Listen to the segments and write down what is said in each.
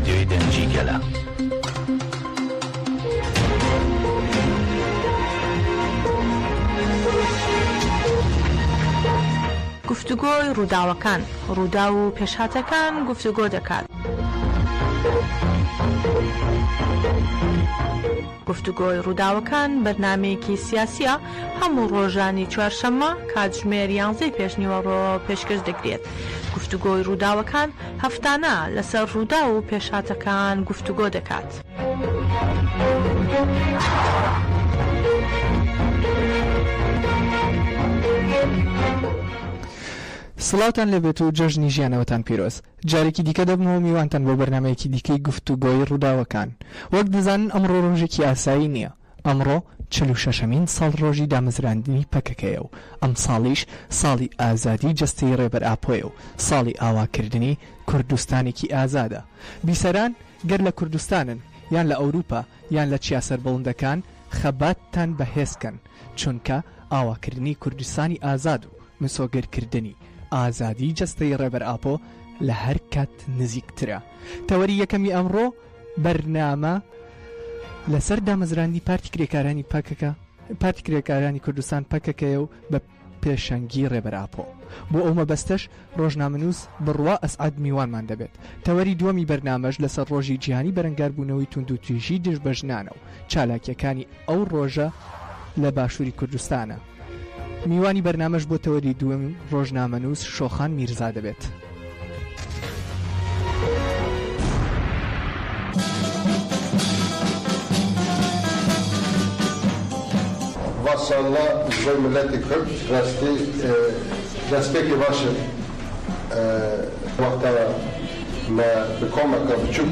رادیۆی دەنجی گەلە. گفتوگۆی ڕووداوەکان، ڕوودا و پێشهاتەکان گفتوگۆ دەکات. گفتوگۆی ڕووداوەکان بەرنامەیەکی سیاسیە هەموو ڕۆژانی چوارشەممە کاتژمێر 11 پێشنیوەڕۆ پێشکەش دەکرێت. گفتوگۆی ڕووداوەکان هەفتانە لەسەر ڕوودا و پێشهاتەکان گفتوگۆ دەکات. سڵاوتان لەبێت و جەژنی ژیانەوەتان پیرۆز. جارێکی دیکە دەبمەوە میوانتان بۆ بەرنامەیەکی دیکەی گفتوگۆی ڕووداوەکان. وەک دەزانن ئەمڕۆ ڕۆژێکی ئاسایی نییە. ئەمڕۆ 46مین ساڵ ڕۆژی دامەزراندنی پەکەکەیە و ئەم ساڵیش ساڵی ئازادی جەستەی ڕێبەر ئاپۆیە و ساڵی ئاواکردنی کوردستانێکی ئازادە. بیسەران گەر لە کوردستانن یان لە ئەوروپا یان لە چیاسەر بڵندەکان خەباتتان بەهێزکەن، چونکە ئاواکردنی کوردستانی ئازاد و مسۆگەرکردنی ئازادی جەستەی ڕێبەر ئاپۆ لە هەر کات نزیکترە. تەوەری یەکەمی ئەمڕۆ بەرنامە لەسەر دامەزراندنی پارتی کرێکارانی پەکەکە، پارتی کرێکارانی کوردستان پەکەکەیە و بە پێشەنگی ڕێبەر ئاپۆ. بۆ ئەو مەبەستەش ڕۆژنامەنووس بڕوا ئەسعاد میوانمان دەبێت. تەوەری دووەمی بەرنامەش لەسەر ڕۆژی جیهانی بەرەنگاربوونەوەی توند و تویژی دژبەژنانە و چالاکیەکانی ئەو ڕۆژە لە باشووری کوردستانە. میوانی بەرنامەش بۆ تەوەری دووەم ڕۆژنامەنووس شۆخان میرزا دەبێت. Vassalla Zöy Milleti Kürt resti destpeki başı vakta me bikomeka biçuk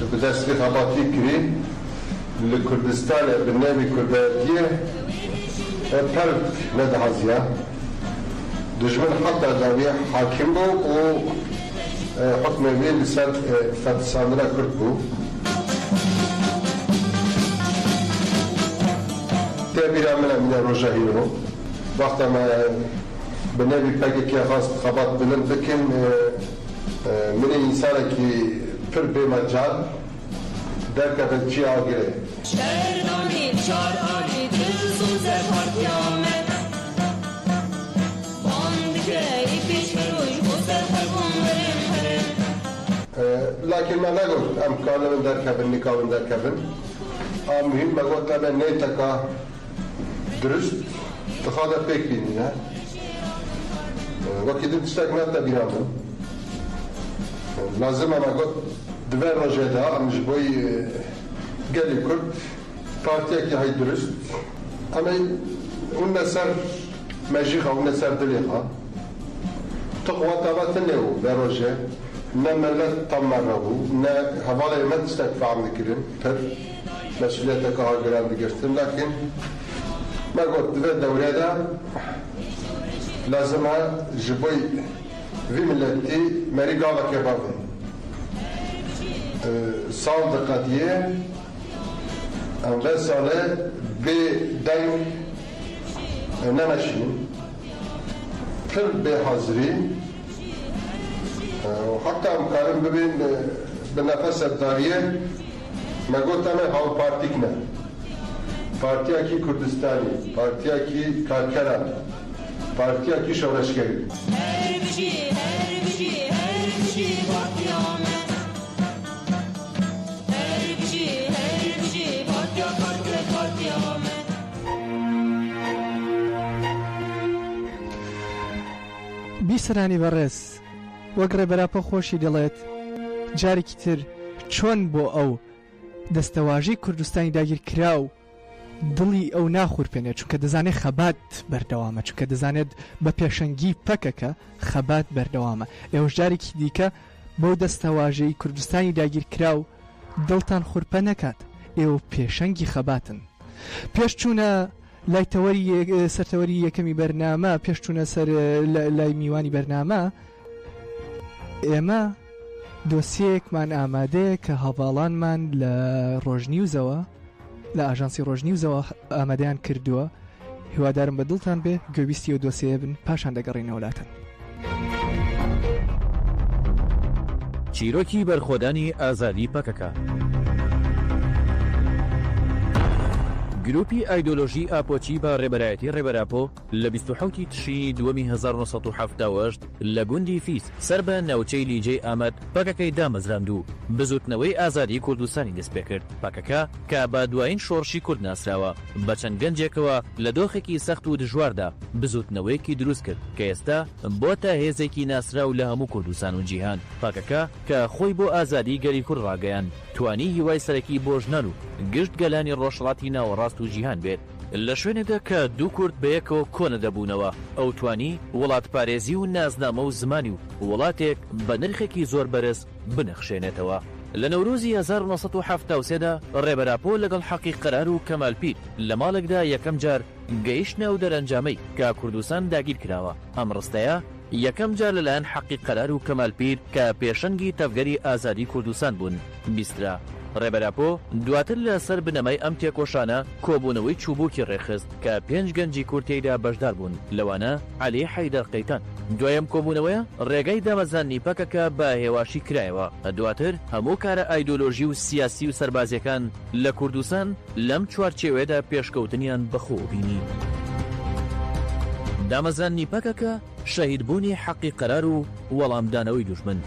bi destpê xebatî kirî li Kurdistanê bi nevî Kurdiyê per nedihaziya dijmin heta dawiye hakim bû û hukmê wê li ser fethisandina Kurd bû. تابیرا من روژه هیرو وقتا ما بنابی پاکی که خواست خبات بلند بکن من انسان که پر به مجال در که چی آگره شردانی شارانی دلسوز پارتیامه باندگه ای پیش روی خسر خربون بریم هرم لكن ما نقول امکانه من در کبن نکاون در کبن مهم بقول لما نيتك درست تخاطر بيك بيني ها وكيد تستكمل تبينامن لازم انا قلت دفر رجدا مش بوي قال كرد بارتيك هاي درست اما ونسر ماجيخه ونسر دليخه تقوى تباتنه برجه نما لا تمره نا حواله ما تستكفى عن كلام پر مسؤوليتك هاجران دقشتن لكن ما قلت في الدورة ده لازم جبوي في ملتي مري قاوة كبابي صال دقاتية ام غير صالة بدين نمشين كل بحاضري وحتى مقارن ببين بالنفس الدارية ما قلت أنا هاو بارتيكنا بارتيا كي كردستاني بارتيا كي كاركرا بارتيا كي شورشكري بیسەرانی بەڕێز وەک ڕێبەراپۆ خۆشی دەڵێت جارێکی تر چۆن بۆ ئەو دەستەواژەی کوردستانی داگیر کرا و دڵی ئەو ناخورپێنێت چونکە دەزانێت خەبات بەردەوامە، چونکە دەزانێت بە پێشەنگی پەکەکە خەبات بەردەوامە. ئێوەش جارێکی دیکە بەو دەستەواژەی کوردستانی داگیر کرا و دڵتان خورپە نەکات، ئێوە پێشەنگی خەباتن. پێشچوونە لای سەرتەوەری یەکەمی بەرنامە، پێشچوونە سەر لای میوانی بەرنامە، ئێمە دۆسیەکمان ئامادەیە کە هەواڵانمان لە ڕۆژنیوزەوە لە ئاژانسی ڕۆژنیوزەوە ئامادەیان کردووە. هیوادارم بە دڵتان بێ گوێبیستی و دۆسیە بن پاشان دەگەڕێنەوەلاتەن. چیرۆکی بەرخۆدانی ئازادی پەکەکە. گروپی ئایدۆلۆژی ئاپۆچی بە ڕێبەرایەتی ڕێبەراپۆ لە 27 تشرینی 1970 لە گوندی فیس سەر بە ناوچەی لیجەی ئامەد پەکەکەی دامەزراند و بزوتنەوەی ئازادی کوردستانی دەست پێ کرد. پەکەکە کە بە دوایین شۆڕشی کورد ناسراوە بە چەند گەنجێکەوە لە دۆخێکی سەخت و دژواردا بزوتنەوەیەکی دروست کرد کە ئێستا بۆتە هێزێکی ناسراو لە هەموو کوردستان و جیهان. پەکەکە کە خۆی بۆ ئازادی گەلی کورد ڕاگەیان توانی هیوای سەرەکی بۆ ژنان و گشت گەلانی ڕۆژهەڵاتی ناوەڕاست و جیهان بێت لە شوێنێکدا کە دوو کورد بەیەکەوە کۆنە دەبوونەوە. ئەو توانی وڵات پارێزی و نازنامە و زمانی و وڵاتێک بە نرخێکی زۆر بەرز بنەخشێنێتەوە. لە نەورۆزی 1970دا ڕێبەراپۆ لەگەڵ حەقی قەرار و کەمالپیر لە ماڵێکدا یەکەم جار گەیشتنە و دەرەنجامەی کە کوردستان داگیر کراوە. ئەم ڕستەیە یەکەم جار لەلایەن حەقی قەرار و کەمالپیر کە پێشەنگی تەفگەری ئازادی کوردستان بوون بیسترا. ڕێبەراپۆ دواتر لەسەر بنەمای ئەم تێکۆشانە کۆبوونەوەی چوبووکی ڕێخست کە 5 گەنجی کورتیدا بەشدار بوون، لەوانە عەلی حەیدەر قەیتان. دوایەم کۆبوونەوەیە ڕێگەی دامەزانی پەکەکە بە هێواشی کرایەوە. دواتر هەموو کارە ئایدۆلۆژی و سیاسی و سەربازیەکان لە کوردستان لەم چوارچێوەیەدا پێشکەوتنیان بەخۆ بینی. دامەزانی پەکەکە شەهیدبوونی حەقی قەرار و وەڵامدانەوەی دوژمن.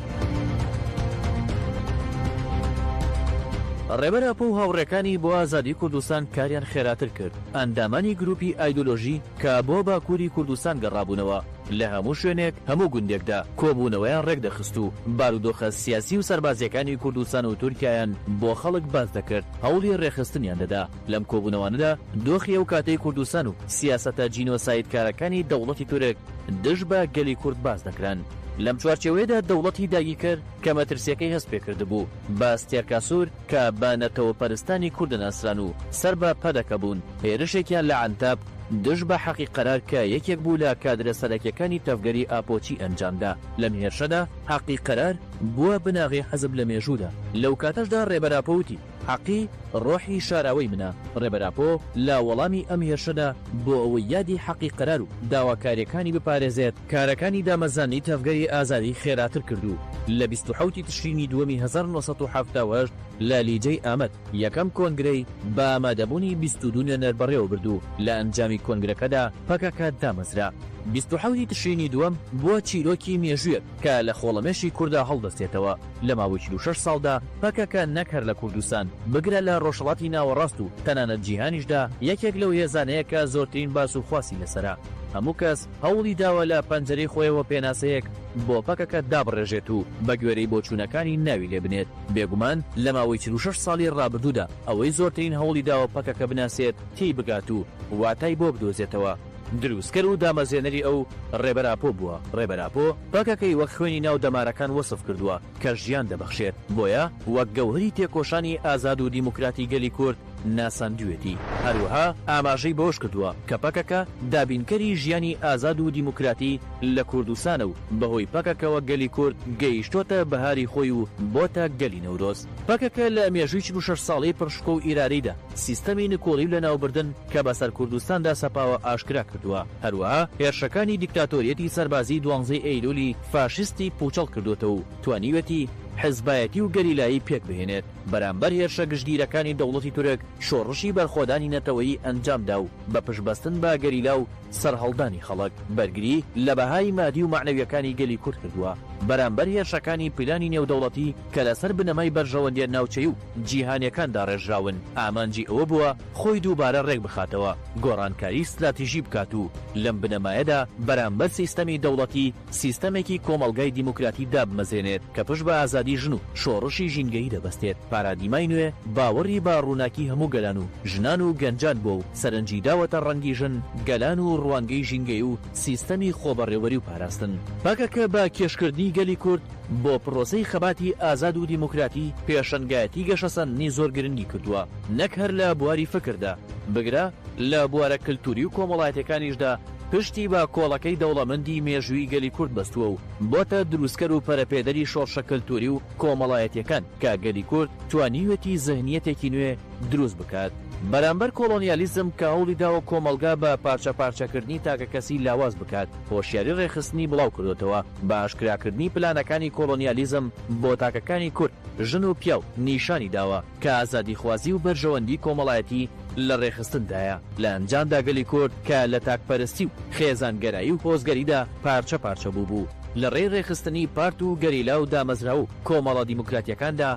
ڕێبەراپۆ و هاوڕێکانی بۆ ئازادی کوردستان کاریان خێراتر کرد. ئەندامانی گروپی ئایدۆلۆژی کە بۆ باکووری کوردستان گەڕابوونەوە لە هەموو شوێنێک هەموو گوندێکدا کۆبوونەوەیان ڕێک دەخست و بارودۆخە سیاسی و سەربازیەکانی کوردستان و تورکیایان بۆ خەڵک باز دەکرد، هەوڵی ڕێخستنیان دەدا. لەم کۆبوونەوانەدا دۆخی ئەو کاتەی کوردستان و سیاسەتە جینۆسایدکارەکانی دەوڵەتی تورک دژ بە گەلی کورد باز دەکران. لەم چوارچێوەیەدا دەوڵەتی داگیرکرد کە مەترسیەکەی هەست پێ کردبوو بە ستێرکاسوور کە بە نەتەوە پەرستانی کوردە ناسران و سەر بە پەدەکە بوون. هێرشێکیان لە عەنتاب دژ بە حەقی قەرار کە یەکێک بوو لە کادرە سەرەکیەکانی تەفگەری ئاپۆچی ئەنجامدا. لەم هێرشەدا حەقی قەرار بووە بناغی حەزب لە مێژوودا. لەو کاتەشدا ڕێبەراپۆوتی حەقی ڕۆحی شاراوەی منە. ڕێبەراپۆ لە وەڵامی ئەم هێرشەدا بۆ ئەوەی یادی حەقی قەرار و داواکاریەکانی بپارێزێت کارەکانی دامەزانی تەفگەری ئازادی خێراتر کردو. لە 27 تشرینی 1970 لە لیجەی ئامەد یەکەم کۆنگرەی بە ئامادەبوونی 22 نوێنەر بەڕێوە بردو. لە ئەنجامی کۆنگرەکەدا پەکەکە دامەزرا. 27 تشرینی دووەم بووە چیرۆکی مێژوویەک کە لە خۆڵەمێشی کووردا هەڵدەستێتەوە. لە ماوەی 46 ساڵدا پەکەکە نەک هەر لە کوردستان بگرە لە ڕۆژهەڵاتی ناوەڕاست و تەنانەت جیهانیشدا یەکێک لەو هێزانەیە کە زۆرترین باس و خواسی لەسەرا. هەموو کەس هەوڵی داوە لە پەنجەرەی خۆیەوە پێناسەیەک بۆ پەکەکە دابڕێژێت و بە گوێرەی بۆچوونەکانی ناوی لێ بنێت. بێگومان لە ماوەی 46 ساڵی ڕابردوودا ئەوەی زۆرترین هەوڵی داوە پەکەکە بناسێت تی بگات و واتای بۆ بدۆزێتەوە. دروستکەر و دامەزێنەری ئەو ڕێبەراپۆ بووە. ڕێبەراپۆ پەکەکەی وەک خوێنی ناو دەمارەکان وەسف کردووە کە ژیان دەبەخشێت، بۆیە وەک گەوهری تێکۆشانی ئازاد و دیموکراتی گەلی کورد ناساندوێتی. هەروەها ئاماژەی بۆش کردووە کە پەکەکە دابینکەری ژیانی ئازاد و دیموکراتی لە کوردستانە و بەهۆی پەکەکەوە گەلی کورد گەیشتۆتە بەهاری خۆی و بۆتە گەلی نەورۆز. پەکەکە لە مێژووی 46 ساڵی پڕشکۆ و ئیراریدا سیستەمی نکۆڵی لە ناوبردن کە بەسەر کوردستاندا سەپاوە ئاشکرا کردووە. هەروەها هێرشەکانی دیکتاتۆریەتی سەربازی 12 ئەیلولی فاشستی پوچەڵ کردوتە و توانیوەتی حزبایەتی و گەلیلایی پێک بهێنێت. بەرامبەر هێرشە گشتگیرەکانی دەوڵەتی تورک شۆڕشی بەرخۆدانی نەتەوەیی ئەنجامدا و بە پشتبەستن بە گەلیلا و سەرهەڵدانی خەڵک بەرگری لە بەهای مادی و معنەویەکانی گەلی کورد کردووە. بەرامبەر هێرشەکانی پلانی نێودەوڵەتی کە لەسەر بنەمای بەرژەوەندیە ناوچەی و جیهانیەکاندا ڕێژراون ئامانجی ئەوە بووە خۆی دووبارە ڕێک بخاتەوە، گۆڕانکاری استراتیژی بکات و لەم بنەمایەدا بەرامبەر سیستەمی دەوڵەتی سیستەمێکی کۆمەڵگای دیموکراتی دابمەزێنێت کە پشت بە ئازادی ژن و شۆڕشی ژینگەیی دەبەستێت. پارادیمای نوێ باوەڕی بە ڕووناکی هەموو گەلان و ژنان و گەنجان بۆ و سەرنجی داوەتە ڕەنگی ژن، گەلان و ڕوانگەی ژینگەی و سیستەمی خۆبەڕێوەری و پاراستن. پەکەکە بە کێشکردنی گەلی کورد بۆ پرۆسەی خەباتی ئازاد و دیموکراتی پێشەنگایەتی گەشەسەندنی زۆر گرنگی کردووە، نەک هەر لە بواری فکردا، بگرە لە بوارە کلتوری و کۆمەڵایەتەکانیشدا پشتی بە کۆڵەکەی دەوڵەمەندی مێژووی گەلی کورد بەستووە و بۆتە دروستکەر و پەرەپێدەری شۆڕشە کلتوری و کۆمەڵایەتیەکان کە گەلی کورد توانیوەتی زەهنیەتێکی نوێ دروست بکات. بەرامبەر کۆڵۆنیالیزم کە هەوڵی داوە کۆمەلگا بە پارچە پارچەکردنی تاکە کەسی لاواز بکات هۆشیاری ڕێخستنی بڵاو کردوتەوە بە ئاشکراکردنی پلانەکانی کۆڵۆنیالیزم بۆ تاکەکانی کورد ژن و پیاو نیشانی داوە کە ئازادیخوازی و بەرژەوەندی کۆمەڵایەتی لە ڕێخستندایە لە ئەنجامدا گەلی کورد کە لە تاکپەرستی و خێزانگەرایی و پۆزگەریدا پارچە پارچە بوو لە ڕێی ڕێخستنی پارت و گەریلا و دامەزرا و کۆمەڵە دیموکراتیەکاندا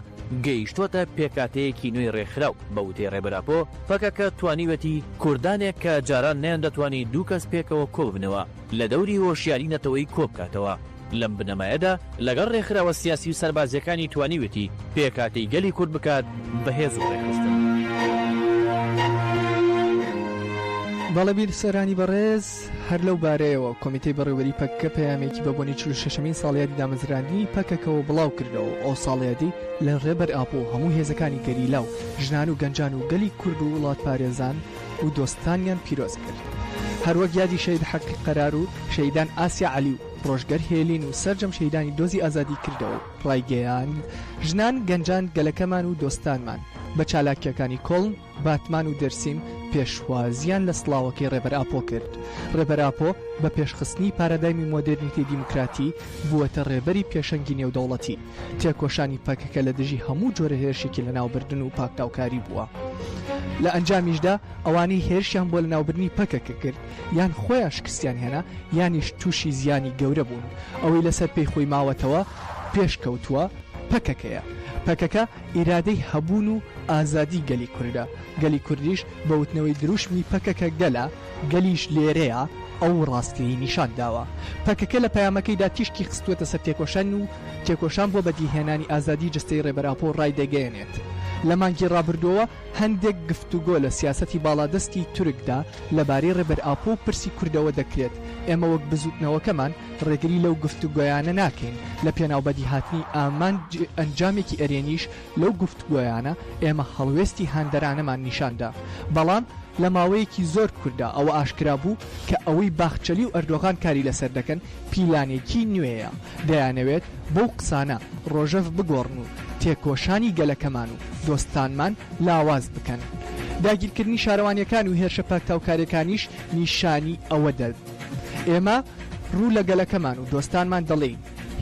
گەیشتۆتە پێکاتەیەکی نوێی ڕێکخراو بە وتەی ڕێبەراپۆ پەکەکە توانیوەتی کوردانێک کە جاران نیان دەتوانی دوو کەس پێکەوە کۆبنەوە لە دەوری هۆشیاری نەتەوەی کۆبکاتەوە لەم بنەمایەدا لەگەڵ ڕێکخراوە سیاسی و سەربازیەکانی توانیوەتی پێکاتەی گەلی کورد بکات بەهێز و ڕێخستن. بەڵەبیر سەرانی بەڕێز هەر لەو بارەیەوە کۆمیتەی بەڕێوەری پەکەکە پەیامێکی بە بۆنی 46مین ساڵیادی دامەزرانی پەکەکەەوە بڵاو کردەوە ئەو ساڵیادی لە ڕێبەر ئاپۆ هەموو هێزەکانی گەریلا و ژنان و گەنجان و گەلی کورد و وڵات پارێزان و دۆستانیان پیرۆز کرد. هەروەک یادی شەید حەقی قەرار و شەیدان ئاسیا عەلی و ڕۆژگەر هێلین و سەرجەم شەیدانی دۆزی ئازادی کردەوە ڕایگەیان ژنان گەنجان گەلەکەمان و دۆستانمان بە چالاکیەکانی کۆڵن باتمان و دەرسیم پێشوازیان لە سڵاوەکەی ڕێبەر ئاپۆ کرد. ڕێبەر ئاپۆ بە پێشخستنی پارەدایمی مۆدرنیتی دیموکراتی بووەتە ڕێبەری پێشەنگی نێودەوڵەتی تێکۆشانی پەکەکە لە دژی هەموو جۆرە هێرشێکی لە ناوبردن و پاکتاوکاری بووە. لە ئەنجامیشدا ئەوانەی هێرشیان بۆ لە ناوبردنی پەکەکە کرد یان خۆیان شکستیان هێنا یانیش تووشی زیانی گەورە بوون. ئەوەی لەسەر پێی خۆی ماوەتەوە پێشکەوتووە پەکەکەیە. پەکەکە ئیرادەی هەبوون و ئازادی گەلی کوردە. گەلی کوردیش بە وتنەوەی دروشمی پەکەکە گەلە گەلیش لێرەیە ئەو ڕاستیی نیشان داوە. پەکەکە لە پەیامەکەیدا تیشکی خستووەتە سەر تێکۆشان و تێکۆشان بۆ بەدیهێنانی ئازادی جستەی ڕێبەر ئاپۆ ڕای دەگەێنێت. لە مانگی ڕابردووە هەندێک گفتوگۆ لە سیاسەتی باڵادەستی تورکدا لەبارەی ڕێبەر ئاپۆ و پرسی کوردەوە دەکرێت. ئێمە وەک بزوتنەوەکەمان ڕێگری لەو گفتوگۆیانە ناکەین لە پێناوبەدی هاتنی ئامان ئەنجامێکی ئەرێنیش لەو گفتوگۆیانە ئێمە هەڵوێستی هاندەرانەمان نیشاندا. بەڵام لە ماوەیەکی زۆر کووردا ئەوە ئاشکرا بوو کە ئەوەی باخچەلی و ئەردۆغان کاری لەسەر دەکەن پیلانێکی نوێیە. دەیانەوێت بەو قسانە ڕۆژەف بگۆڕن و تێکۆشانی گەلەکەمان و دۆستانمان لاواز بکەن. داگیرکردنی شارەوانیەکان و هێرشە پاکتاوکاریەکانیش نیشانی ئەوە دەد. ئێمە ڕوو لە گەلەکەمان و دۆستانمان دەڵێین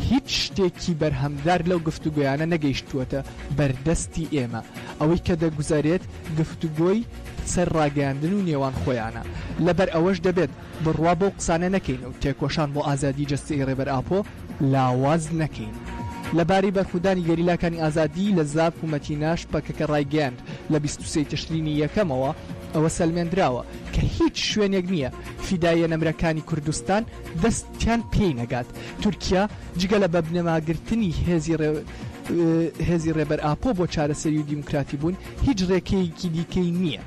هیچ شتێکی بەرهەمدار لەو گفتوگویانە نەگەیشتووەتە بەردەستی ئێمە. ئەوەی کە دەگوزارێت گفتوگۆی سەر ڕاگەاندن و نێوان خۆیانە. لەبەر ئەوەش دەبێت بڕوا بۆ قسانە نەکەین و تێکۆشان بۆ ئازادی جەستەی ڕێبەر ئاپۆ لاواز نەکەین. لەبارەی بەرخودانی گەریلاکانی ئازادی لە زاب حکوومەتیناش پەکەکە ڕایگەاند لە 23 تشرینی یەکەمەوە ئەوە سەلمێنراوە کە هیچ شوێنێک نییە فیدایە نەمرەکانی کوردستان دەستیان پێی نەگات. تورکیا جگە لە بە بنەماگرتنی هێزی ڕێبەر ئاپۆ بۆ چارەسەری و دیموکراتی بوون هیچ ڕێکەیەکی دیکەی نییە.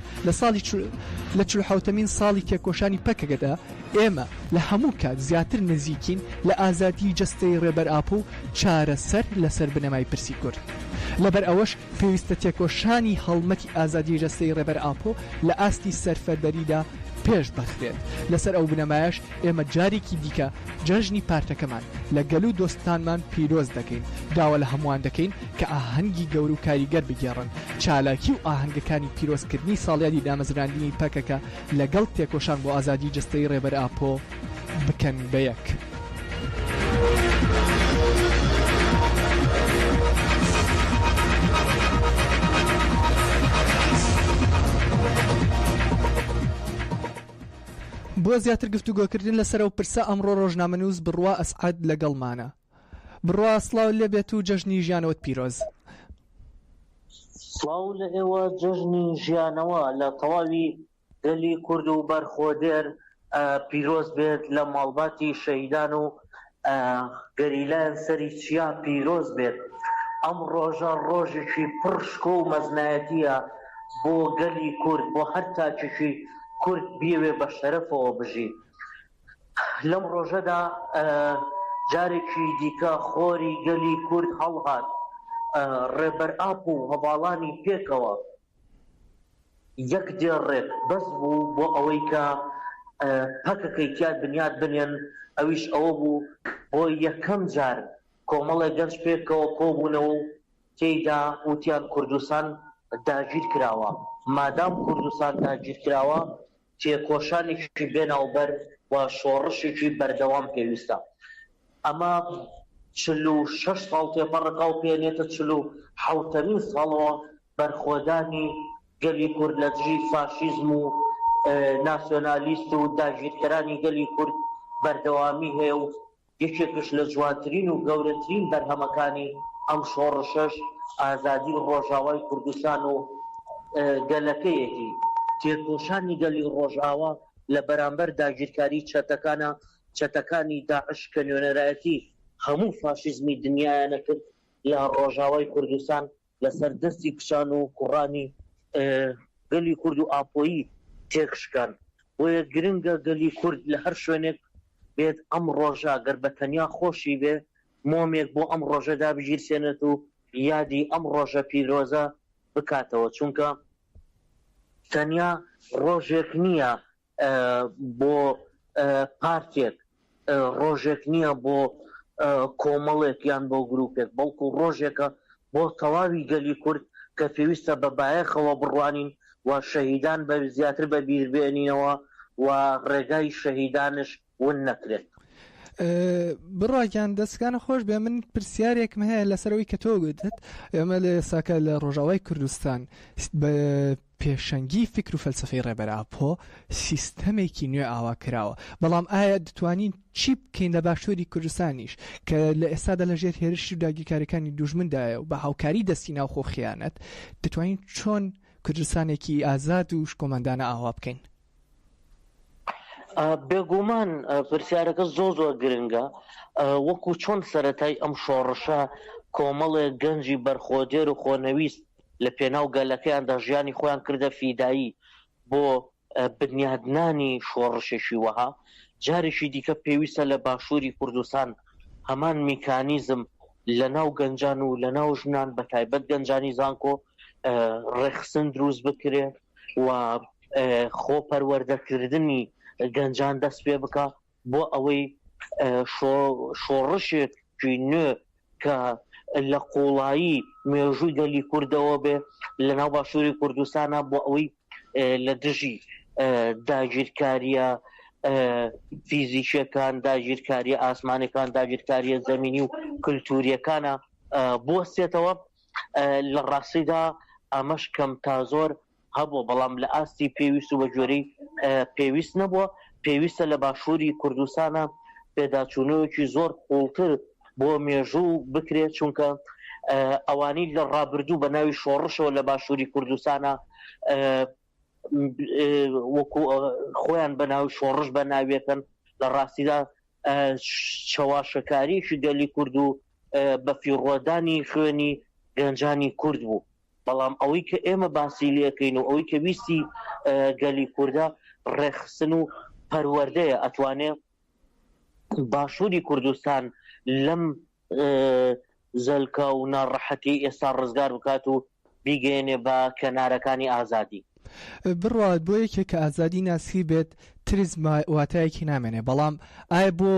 لە 47مین ساڵی تێکۆشانی پەکەکەدا ئێمە لە هەموو کات زیاتر نزیکین لە ئازادی جەستەی ڕێبەر ئاپۆ و چارەسەر لەسەر بنەمای پرسی کورد. لەبەر ئەوەش پێویستە تێکۆشانی هەڵمەتی ئازادی جەستەی ڕێبەر ئاپۆ لە ئاستی سەرفەربەریدا پێش بەخرێت. لەسەر ئەو بنەمایش ئێمە جارێکی دیکە جەژنی پارتەکەمان لە گەل و دۆستانمان پیرۆز دەکەین. داوە لە هەمووان دەکەین کە ئاهەنگی گەور و کاریگەر بگێڕن. چالاکی و ئاهەنگەکانی پیرۆزکردنی ساڵیادی دامەزراندنی پەکەکە لەگەڵ تێکۆشان بۆ ئازادی جەستەی ڕێبەر ئاپۆ بکەن بە یەک. بۆ زیاتر گفتوگۆکردن لەسەر و پرسە ئەمڕۆ ڕۆژنامەنووس بڕوا ئەسعەد لەگەڵمانە. بڕوا سڵاو لێبێت و جەژنی ژیانەوەت پیرۆز. سڵاو لە ئێوە جەژنی ژیانەوە لە تەواوی گەلی کورد و بەرخۆدێر پیرۆز بێت لە ماڵباتی شەهیدان و گەریلایان سەری چیا پیرۆز بێت. ئەم ڕۆژە ڕۆژێکی پڕشکۆ و مەزنایەتیە بۆ گەلی کورد بۆ هەر تاکێکی کورد بیەوێ بە شەرەفەوە بژی. لەم ڕۆژەدا جارێکی دیکە خۆری گەلی کورد هەڵهات ڕێبەر ئاپ و هەواڵانی پێکەوە یەک دێڕێک بەس بوو بۆ ئەوەی کە پەکەکەی تیاد بنیاد بنێن. ئەویش ئەوە بوو بۆ یەکەم جار کۆمەڵی گەنج پێکەوە کۆبوونەوە و تێیدا وتیان کوردستان داگیر کراوە. مادام کوردستان داگیر کراوە تێکۆشانێکی بێناوبەر و شۆڕشێکی بەردەوام پێویستە. ئەمە 46 ساڵ تێپەڕەکە و پێنێتە 47مین ساڵەوە بەرخۆدانی گەلی کورد لە دژی فاشیزم و ناسیۆنالیست و داگیرکەرانی گەلی کورد بەردەوامی هەیە و یەکێکش لە جوانترین و گەورەترین بەرهەمەکانی ئەم شۆڕشەش ئازادی ڕۆژاوای کوردستان و گەلەکەیەتی. تێکۆشانی گەلی ڕۆژئاوا لە بەرامبەر داگیرکاری چەتەکانی داعش کە نوێنەرایەتی هەموو فاشیزمی دنیایانە کرد لە ڕۆژاوای کوردستان لەسەر دەستی کچان و کوڕانی گەلی کورد و ئاپۆیی تێکشکان. بۆیە گرنگە گەلی کورد لە هەر شوێنێک بێت ئەم ڕۆژە گەر بە تەنیا خۆشی بێ مۆمێک بۆ ئەم ڕۆژەدا بگیرسێنێت و یادی ئەم ڕۆژە پیرۆزە بکاتەوە، چونکە تەنیا ڕۆژێک نییە بۆ پارتێک، ڕۆژێک نییە بۆ کۆمەڵێک یان بۆ گروپێک، بەڵکو ڕۆژێکە بۆ تەواوی گەلی کورد کە پێویستە بە بایەخەوە بڕوانین و شەهیدان بە زیاتر بە بیربێنینەوە و ڕێگای شەهیدانش ون نەکرێت. بڕاگیان دەستگانە خۆش بێ، من پرسیارێکم هەیە لەسەرەوەی کە تۆ گوتت ئێمە لە ساکە لە ڕۆژاوای کوردستان بە پێشەنگی فکر و فەلسفەی ڕێبەراپۆ سیستەمێکی نوێ ئاوا کراوە، بەڵام ئایا دەتوانین چی بکەین لە باشووری کوردستانیش کە لە ئێستادا لەژێر هێرشی و داگیرکاریەکانی دوژمندایە و بە هاوکاری دەستی ناوخۆ خیانەت دەتوانین چۆن کوردستانێکی ئازاد و شکۆمەندانە ئاوا بکەین؟ بێگومان پرسیارەکە زۆر گرنگە. وەکو چۆن سەرەتای ئەم شۆڕشە کۆمەڵێک گەنجی بەرخۆدێر و خۆنەویست لە پێناو گەلەکەیاندا ژیانی خۆیان کردە فیدایی بۆ بنیادنانی شۆڕشێکی وەها، جارێکی دیکە پێویستە لە باشووری کوردستان هەمان میکانیزم لە ناو گەنجان و لە ناو ژنان بە تایبەت گەنجانی زانکۆ ڕێخستن دروست بکرێت و خۆ پەروەردەکردنی گەنجان دەست پێ بکە بۆ ئەوەی شۆڕشێکی نوێ کە لە قوڵایی مێژووی گەلی کوردەوە بێ لە ناو باشووری کوردستانە بۆ ئەوەی لە دژی داگیرکاریە فیزیکیەکان، داگیرکاریە ئاسمانەکان، داگیرکاریە زەمینی و کلتوریەکانە بۆستێتەوە. لە ڕاستیدا ئەمەش کەم تا زۆر هەبوو، بەڵام لە ئاستی پێویست و بە جۆرەی پێویست نەبووە. پێویستە لە باشووری کوردستانە پێداچوونەوەکی زۆر قوڵتر بۆ مێژوو بکرێت، چونکە ئەوانەی لە ڕابردوو بە ناوی شۆڕشەوە لە باشووری کوردستانە وەکو خۆیان بە ناوی شۆڕش بە ناویەکەن، لە ڕاستیدا چەواشەکاریەکی گەلی کورد و بەفیڕۆدانی خوێنی گەنجانی کورد بوو. بەڵام ئەوەی کە ئێمە باسی لێەکەین و ئەوەی کە ویستی گەلی کووردە ڕێخستن و پەروەردەیە، ئەتوانێت باشووری کوردستان لەم زەلکە و ناڕەحەتی ئێستا ڕزگار بکات و بیگەێنێ بە کەنارەکانی ئازادی. بڕات بۆ یەکێک کە ئازادی ناسی بێت تریز واتایەکی نامێنێ، بەڵام ئایا بۆ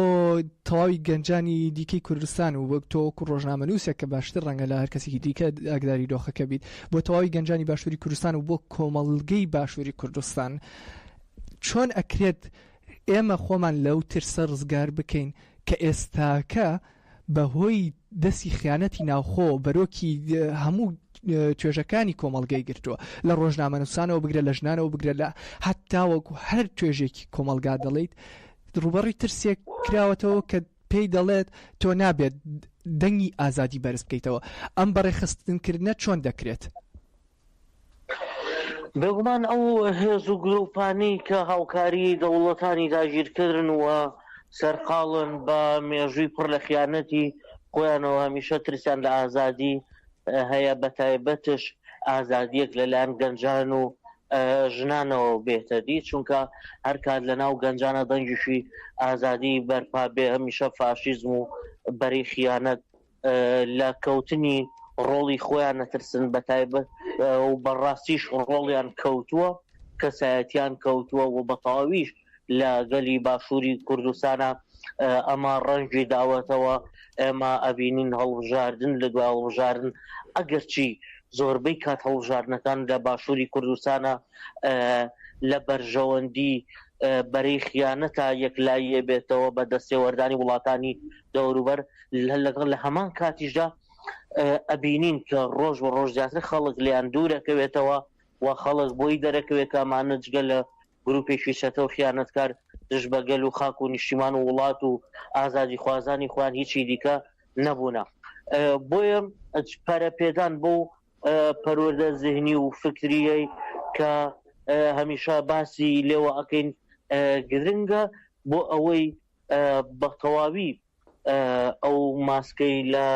تەواوی گەنجانی دیکەی کوردستان و وەک تۆ ڕۆژنامەنووسێک کە باشتر ڕەنگە لە هەر کەسێکی دیکە ئاگداری دۆخەکە بیت بۆ تەواوی گەنجانی باشووری کوردستان و بۆ کۆمەڵگەی باشووری کوردستان چۆن ئەکرێت ئێمە خۆمان لەو ترسە ڕزگار بکەین کە ئێستاکە بەهۆی دەستی خیانەتی ناوخۆ بەرۆکی هەموو توێژەکانی کۆمەڵگەی گرتووە، لە ڕۆژنامەنووسانەوە بگرە، لە ژنانەوە بگرە، لە هەتاوەکو هەر توێژێکی کۆمەلگا دەڵێیت ڕوبەڕی ترسێک کراوەتەوە کە پێی دەڵێت تۆ نابێت دەنگی ئازادی بەرز بکەیتەوە. ئەم بەڕێخستنکردنە چۆن دەکرێت؟ بێگومان ئەو هێز و گرۆپانی کە هاوکاری دەوڵەتانی داگیرکردن و سەرقاڵن بە مێژووی پڕ لە خیانەتی خۆیانەوە هەمیشە ترسیان لە ئازادی هەیە، بە تایبەتش ئازادیەک لەلایەن گەنجان و ژنانەوە بێتەدی، چونکە هەر کات لە ناو گەنجانە دەنگیشی ئازادی بەرپا بێ هەمیشە فاشیزم و بەری خیانەت لە کەوتنی ڕۆڵی خۆیان نەترسن، بە تایبەت و بەڕاستیش ڕۆڵیان کەوتووە، کەسایەتیان کەوتووە و بە تەواویش لە گەلی باشووری کوردستانە ئەمە ڕەنگی داوەتەوە. ئێمە ئەبینین هەڵبژاردن لە دوای هەڵبژاردن ئەگەرچی زۆربەی کات هەڵبژاردنەکان لە باشووری کوردستانە لە بەرژەوەندی بەرەی خیانەتە یەکلاییە بێتەوە بە دەستێوەردانی وڵاتانی دەوروبەر لەگەڵ لە هەمان کاتیشدا ئەبینین کە ڕۆژ بە ڕۆژ زیاتر خەڵک لیان دوورەکەوێتەوە و خەڵک بۆی دەرەکەوێت کامانە جگە لە گروپێکی چەتە و خیانەتکار دژ بەگەل و خاک و نیشتیمان و وڵات و ئازادی خوازانی خوان هیچی دیکە نەبوونە. بۆیە پەرەپێدان بۆ پەروەردە ذهنی و فکریەی کە هەمیشە باسی لێوە ئەکەین گرنگە بۆ ئەوەی بە تەواوی ئەو ماسکەی لە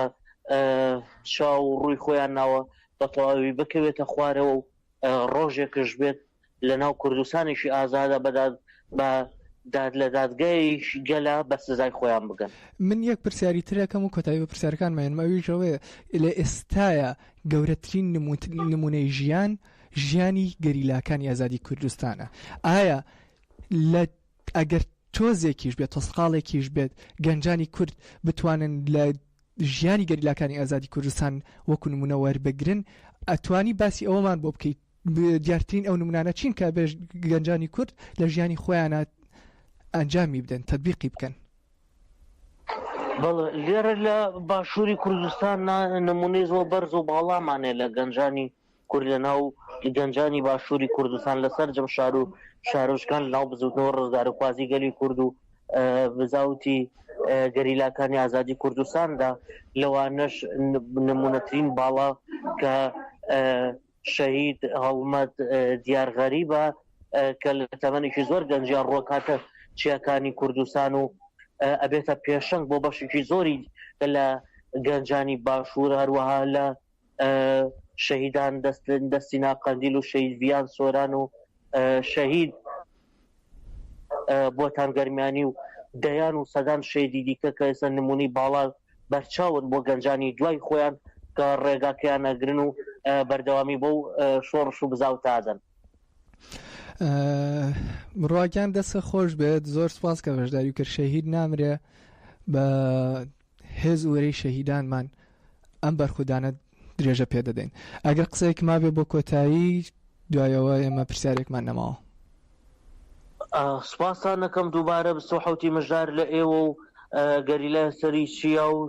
چاو ڕووی خۆیان ناوە بە تەواوی بکەوێتە خوارەوە و ڕۆژێکش بێت لە ناو کوردستانێکی ئازادە بە داد لە دادگای گەلە بە سزای خۆیان بگەن. من یەک پرسیاری ترەکەم و کۆتایی بە پرسیارەکانمانەوەیشەوەی لە ئێستاە گەورەترین نمونەی ژیانی گەریلاکانی ئازادی کوردستانە. ئایا ئەگەر تۆزێکیش بێت تۆسقاڵێکیش بێت گەنجانی کورد بتوانن لە ژیانی گەریلاکانی ئازادی کوردستان وەکو نمونە وەربگرن، ئەتوانی باسی ئەوەمان بۆ بکەیت دیارترین ئەو نمونانە چین کە بێ گەنجانی کورد لە ژیانی خۆیانە ئەنجامی بدەن تەطبیقی بکەن؟ بەڵێ لێرە لە باشووری کوردستان نمونەی زۆر بەرز و باڵامانێ لە گەنجانی کورد لە ناو گەنجانی باشووری کوردستان لەسەر جەم شار و شارۆچکان لە ناو بزوتنەوە ڕزگارەخوازی گەلی کورد و بزاوتی گەریلاکانی ئازادی کوردستاندا لەوانەش نمونەترین باڵا کە شەهید هەڵمەت دیارغەریبە کە لە تەمەنێکی زۆر گەنجیان ڕۆکاتە چیاکانی کوردستان و ئەبێتە پێشەنگ بۆ بەشێکی زۆری لە گەنجانی باشوور هەروەها لە شەهیدان دەستی ناقەندیل و شەهیدڤیان سۆران و شەهید بۆتان گەرمیانی و دەیان و سەدان شەیدی دیکە کە ئێستا نمونەی باڵا بەرچاون بۆ گەنجانی دوای خۆیان کە ڕێگاکەیان ئەگرن و بەردەوامی بۆ شۆڕش و بزاو تادەن. ڕواگیان دەستە خۆش بێت، زۆر سپاس کە بەشداری کرد. شەهید نامرێ بە هێز وەرەی شەهیدانمان ئەم بەرخودانە درێژە پێدەدەین. ئەگەر قسەیەک مابێ بۆ کۆتایی دوایەوە ئێمە پرسیارێکمان نەماوە. سپاسان نەکەم دووبارە بستۆحەوتی مژدار لە ئێوە و گەریلە سەری چیا و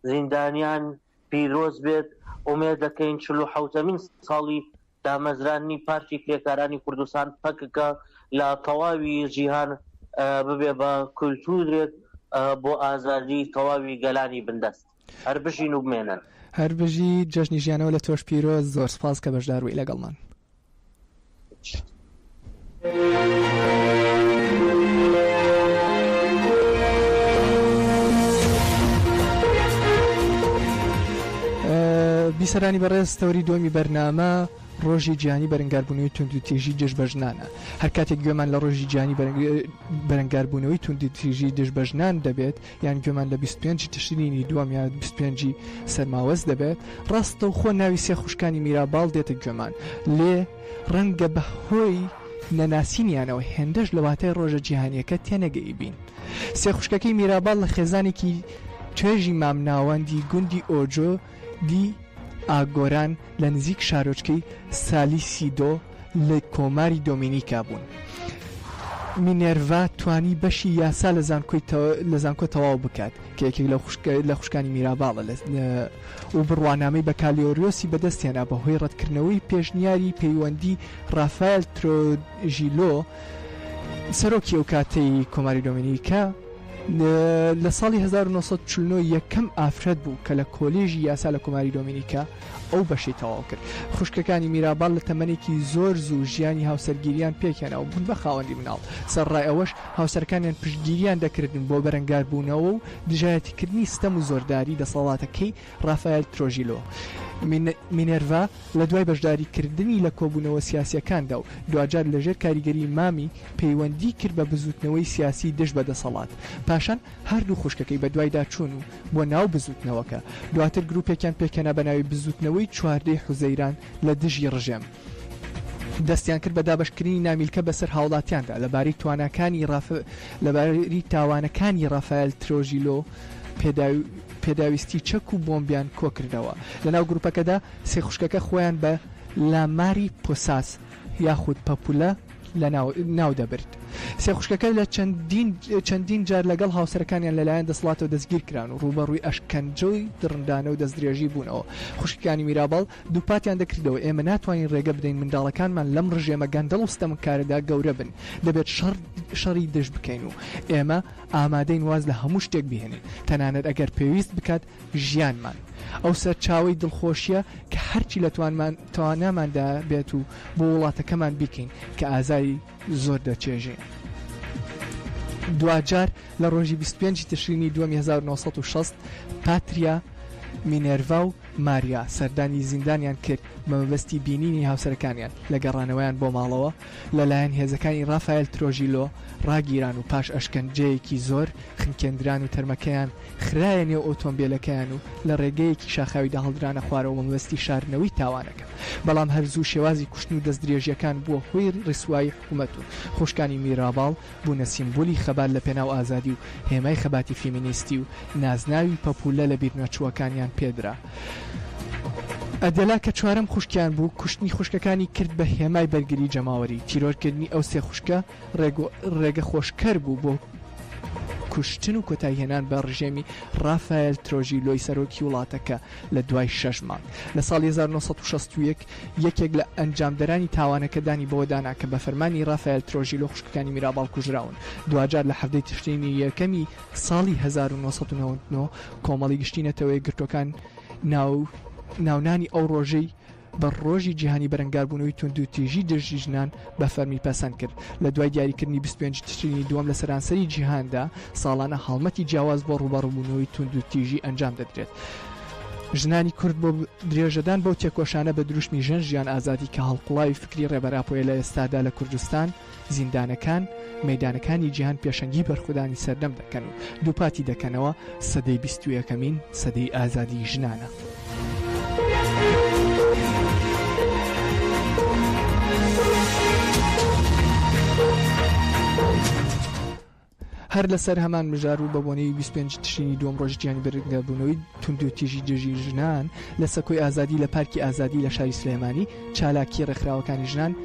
زیندانیان پیرۆز بێت. ئومێد دەکەین 47مین ساڵی دامەزرانی پارتی کرێکارانی کوردستان پەکەکە لە تەواوی جیهان ببێ بە کولتورێک بۆ ئازادی تەواوی گەلانی بندەست. هەر بژین و بمێنن. هەر بژی جەژنی ژیانەوە لە تۆش پیرۆز. زۆر سپاس کە بەشدار بووی لەگەڵمان. بیسەرانی بەڕێز تەوری دومی بەرنامە ڕۆژی گیانی بەرەنگاربوونەوەی توندوتیژی دژبەژنانە. هەر کاتێک گوێمان لە ڕۆژی گیانی بەرەنگاربوونەوەی توندوتیژی دژبەژنان دەبێت یان گوێمان لە 25 تشرینی دووەم یا 25 سەرماوەز دەبێت، ڕاستە و خۆ ناوی سێ خوشکانی میراباڵ دێتە گوێمان. لێ ڕەنگە بەهۆی نەناسینیانەوە هێندەش لە واتای ڕۆژە جیهانیەکە تێنەگەی بین. سێ خوشکەکەی میراباڵ لە خێزانێکی توێژی مامناوەندی گوندی ئۆجۆ دی ئاگۆران لە نزیک شارۆچکەی سالیسیدۆ لە کۆماری دۆمینیکا بوون. مینێرڤا توانی بەشی یاسا لە زانکۆ تەواو بکات کە یەکێک لە خوشکانی میراباڵە و بڕوانامەی بە کالیۆریۆسی بەدەستێنا بەهۆی ڕەتکردنەوەی پێشنیاری پەیوەندی ڕافایل ترۆژیلۆ سەرۆکی ئەو کاتەی کۆماری دۆمینیکا لە ساڵی 1940 یەکەم ئافرەت بوو کە لە کۆلێژی یاسا لە کۆماری دۆمینیکا ئەو بەشی تەواو کرد. خوشکەکانی میراباڵ لە تەمەنێکی زۆر زوو ژیانی هاوسەرگیریان پێکێنەوە بوون بە خاوەندی مناڵ. سەرڕای ئەوەش هاوسەرەکانیان پشتگیریان دەکردن بۆ بەرەنگاربوونەوە و دژایەتیکردنی ستەم و زۆرداری دەسەڵاتەکەی ڕافایل ترۆژیلۆ. مینێرڤا لە دوای بەشداریکردنی لە کۆبوونەوە سیاسیەکاندا و دوجار لەژێر کاریگەری مامی پەیوەندی کرد بە بزوتنەوەی سیاسی دژ بە دەسەڵات. پاشان هەردوو خوشکەکەی بە دوایدا چوون و بۆ ناو بزوتنەوەکە. دواتر گروپێکیان پێکەنا بە ناوی بزوتنەوەی چواردەی حوزەیران لە دژی ڕژێم. دەستیان کرد بە دابشکردنی نامیلکە بەسەر هاوڵاتیاندا لەبارەی تاوانەکانی ڕافایل ترۆژیلۆ پێداویستی چەک و بۆمبیان کۆکردەوە. لەناو گروپەکەدا سێ خوشکەکە خۆیان بە لاماری پۆساس یاخود پەپولە لە ناو دەبرد. سێ خوشکەکە لە چەندین جار لەگەڵ هاوسەرەکانیان لەلایەن دەسەڵاتەوە دەستگیر کران و ڕوبەڕووی ئەشکەنجەی دڕندانە و دەستدرێژی بوونەوە. خوشکەکانی میرابڵ دووپاتیان دەکردەوە ئێمە ناتوانین ڕێگە بدەین منداڵەکانمان لەم ڕژێمە گەندەڵ و ستەمکارەدا گەورە بن، دەبێت شەڕی دژ بکەین و ئێمە ئامادەین واز لە هەموو شتێک بهێنین، تەنانەت ئەگەر پێویست بکات ژیانمان. ئەو سەرچاوی دڵخۆشیە کە هەرچی لە تواناماندا بێت و بۆ وڵاتەکەمان بیکەین کە ئازاری زۆر دەچێژێ. دوجار لە ڕۆژی 25 تشرینی 1960 پاتریا مینێرڤا و ماریا سەردانی زیندانیان کرد بە مەبەستی بینینی هاوسەرەکانیان لە گەڕانەوەیان بۆ ماڵەوە لەلایەن هێزەکانی ڕافایل ترۆژیلۆ ڕاگیران و پاش ئەشکەنجەیەکی زۆر خنکێنران و تەرمەکەیان خرایە نێو ئۆتۆمبیلەکەیان و لە ڕێگەیەکی شاخاویدا هەڵدرانە خوارەوە مەبەستی شاردنەوەی تاوانەکە. بەڵام هەرزوو شێوازی کوشتن و دەستدرێژیەکان بووە هۆی ڕسوایی حکوومەت و خوشکانی میرابڵ بوونە سیمبۆلی خەبات لە پێناو ئازادی و هێمای خەباتی فیمینیستی و نازناوی پەپولە لە بیرنەچووەکانیان پێدرا. ئەدەلا کە چوارەم خوشکیان بوو کوشتنی خوشکەکانی کرد بە هێمای بەرگری جەماوەری. تیرۆرکردنی ئەو سێ خوشکە ڕێگە خۆشکەر بوو بۆ کوشتن و کۆتایهێنان بە ڕژێمی ڕافایل ترۆژیلۆی سەرۆکی وڵاتەکە لە دوای 6 مانگ. لە ساڵی 1961 یەکێک لە ئەنجامدەرانی تاوانەکەدانی بۆدانا کە بە فەرمانی ڕافایل ترۆژیلۆ خوشکەکانی میرابڵ کوژراون. دوجار لە هەفتەی تشرینی یەکەمی ساڵی 1999 کۆمەڵی گشتینەتەوەی گرتوەکان ناونانی ئەو ڕۆژەی بە ڕۆژی جیهانی بەرەنگاربوونەوەی تونند و تیژی دژی ژنان بە فەرمی پەسەند کرد. لە دوای دیاریکردنی 25 تشرینی دووەم لە سەرانسەری جیهاندا ساڵانە هەڵمەتی جیاواز بۆ ڕوبەڕووبوونەوەی تونند و تیژی ئەنجام دەدرێت. ژنانی کورد بۆ درێژەدان بەو تێکۆشانە بە دروشمی ژن ژیان ئازادی کە هەڵقوڵاوی فکری ڕێبەراپۆیە لە ئێستادا لە کوردستان زیندانەکان مەیدانەکانی جیهان پێشەنگی بەرخودانی سەردەم دەکەن و دووپاتی دەکەنەوە سەدەی 21ەمین سەدەی ئازادی ژنانە. هەر لەسەر هەمان مژار و بەبوونەی 25 تشرینی دووەم ڕۆژ گیانی بەرگەبوونەوەی تونند و تیژی دژی ژنان لە سەکۆی ئازادی لە پارکی ئازادی لە شاری سلێمانی چالاکی ڕێکخراوەکانی ژنان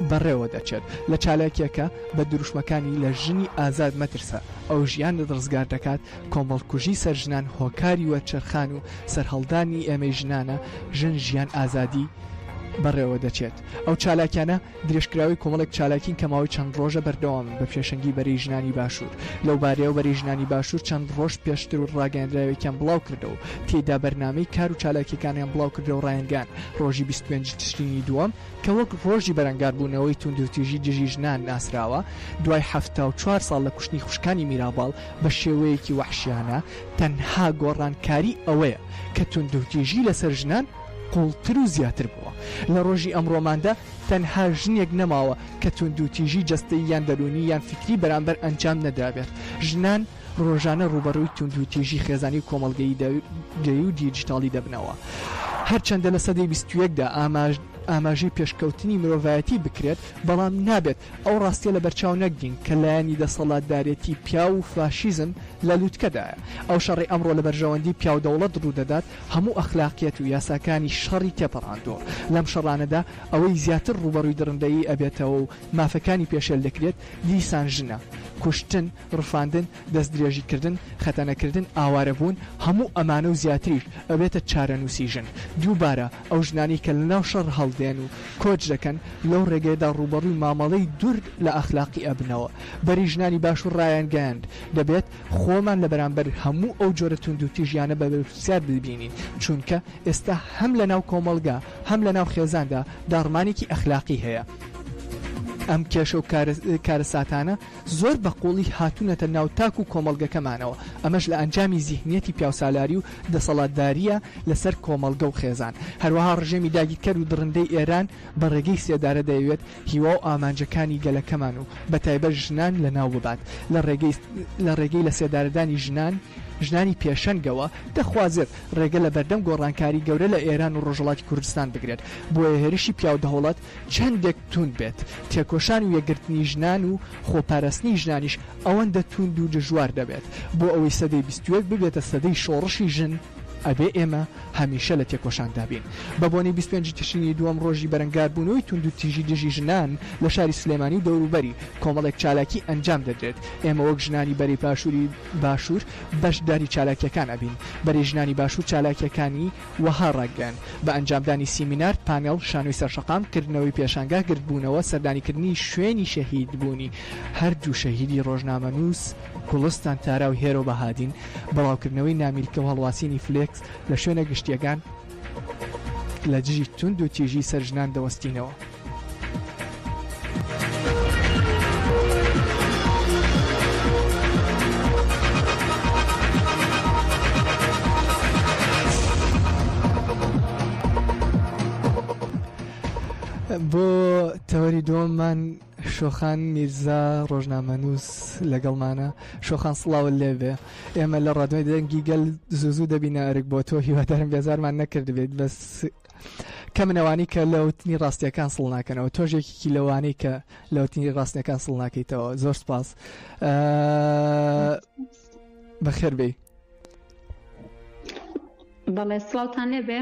بەڕێوە دەچێت. لە چالاکیەکە بە دروشمەکانی لە ژنی ئازاد مەترسە ئەو ژیان ڕزگار دەکات کۆمەڵکوژی سەر ژنان هۆکاری وەرچەرخان و سەرهەڵدانی ئێمەی ژنانە ژن ژیان ئازادی بەڕێوە دەچێت. ئەو چالاکیانە درێژکراوی کۆمەڵێک چالاکین کە ماوەی چەند ڕۆژە بەردەوام بە پێشەنگی بەرەی ژنانی باشوور. لەو بارەیە بەرەی ژنانی باشوور چەند ڕۆژ پێشتر و ڕاگەیاندراوێکیان بڵاو کردەوە تێدا بەرنامەی کار و چالاکیەکانیان بڵاو کردەوە ڕایەنگان ڕۆژی 25 تشرینی دووەم کە وەک ڕۆژی بەرەنگاربوونەوەی تونند و تیژی دژی ژنان ناسراوە دوای 74 ساڵ لە کوشتنی خوشکانی میرابڵ بە شێوەیەکی وەحشیانە تەنها گۆڕانکاری ئەوەیە کە تونند و تیژی لەسەر ژنان قوڵتر و زیاتر بووە. لە ڕۆژی ئەمڕۆماندا تەنها ژنێک نەماوە کە تونند و تیژی جەستەی یان دەرونی یان فکری بەرامبەر ئەنجام نەدابێت. ژنان ڕۆژانە ڕوبەڕووی تونند و تیژی خێزانی و کۆمەڵگەی گەی و دیجیتاڵی دەبنەوە. هەرچەندە لە سەدەی 21دا ئاماژەی پێشکەوتنی مرۆڤایەتی بکرێت بەڵام نابێت ئەو ڕاستیە لە بەرچاو نەگرین کە لایەنی دەسەڵاتدارێتی پیا و فاشیزم لە لووتکەدایە. ئەو شەڕی ئەمڕۆ لە بەرژەوەندی پیا و دەوڵەت ڕوودەدات هەموو ئەخلاقیەت و یاساکانی شەڕی تێپەڕاندووە. لەم شەڕانەدا ئەوەی زیاتر ڕوبەڕووی درڕندەیی ئەبێتەوە و مافەکانی پێشێل دەکرێت دیسان ژنە، کوشتن، ڕفاندن، دەستدرێژیکردن، خەتەنەکردن، ئاوارەبوون هەموو ئەمانە و زیاتریش ئەبێتە چارەنووسی ژن. دووبارە ئەو ژنانی کە لەناو شەڕ هەڵدێن و کۆچ دەکەن لەو ڕێگەیەدا ڕوبەڕووی مامەڵەی دوور لە ئەخلاقی ئەبنەوە. بەری ژنانی باشوور ڕایانگەیاند دەبێت خۆمان لە بەرامبەر هەموو ئەو جۆرە تونند و تیژیانە بە بەرپرسیار ببینین چونکە ئێستا هەم لە ناو کۆمەلگا هەم لە ناو خێزاندا داڕمانێکی ئەخلاقی هەیە. ئەم کێشە و کارەساتانە زۆر بەقوڵی هاتوونەتە ناو تاک و کۆمەڵگەکەمانەوە. ئەمەش لە ئەنجامی زیهنیەتی پیاوسالاری و دەسەڵاتداریە لەسەر کۆمەڵگە و خێزان. هەروەها ڕژێمی داگیرکەر و درڕندەی ئێران بە ڕێگەی سێدارە دەیەوێت هیوا و ئامانجەکانی گەلەکەمان و بەتایبەت ژنان لە ناو ببات. لە ڕێگەی لە سێدارەدانی ژنان ژنانی پێشەنگەوە دەخوازێت ڕێگە لە بەردەم گۆڕانکاری گەورە لە ئێران و ڕۆژهەڵاتی کوردستان بگرێت بۆیە هێرشی پیاو دەهوڵەت چەندێک توند بێت تێکۆشان و یەکگرتنی ژنان و خۆپاراستنی ژنانیش ئەوەندە توند و دژوار دەبێت بۆ ئەوەی سەدەی 21 ببێتە سەدەی شۆڕشی ژن ئەبێ ئێمە هەمیشە لە تێکۆشاندا بین بە بۆنەی 25 تشرینی دووەم ڕۆژی بەرەنگاربوونەوەی تونند و تیژی دژی ژنان لە شاری سلێمانی و دەوروبەری کۆمەڵێک چالاکی ئەنجام دەدرێت ئێمە وەک ژنانی بەری پاشووری باشوور بەشداری چالاکیەکان ئەبین بەری ژنانی باشوور چالاکیەکانی وەها ڕاگەن بە ئەنجامدانی سیمینار پانێڵ شانۆی سەرشەقام کردنەوەی پێشانگا گرتبوونەوە سەردانیکردنی شوێنی شەهید بوونی هەردوو شەهیدی ڕۆژنامەنووس کوڵستان تارا و هێرۆ بەهادین بەڵاوکردنەوەی نامیلکە و هەڵواسینی فلێکس لە شوێنە گشتیەکان لە دژی توند و تیژی سەرژنان دەوەستینەوە. بۆ تەوەری دۆممان شۆخان میرزا ڕۆژنامەنووس لەگەڵمانە شۆخان سڵاو لێبێ ئێمە لە ڕادیۆی دەنگی گەل زوو دەبینە ئەرک بۆ تۆ هیوادارم بێزارمان نەکرد بێت بەس کە منەوانی کە لەوتنی ڕاستیەکان سڵ ناکەنەوە تۆژێکی لەوانەی کە لەوتنی ڕاستیەکان سڵ ناکەیتەوە زۆر سپاس بەخێر بێ بەڵێ سڵاوتان لێبێ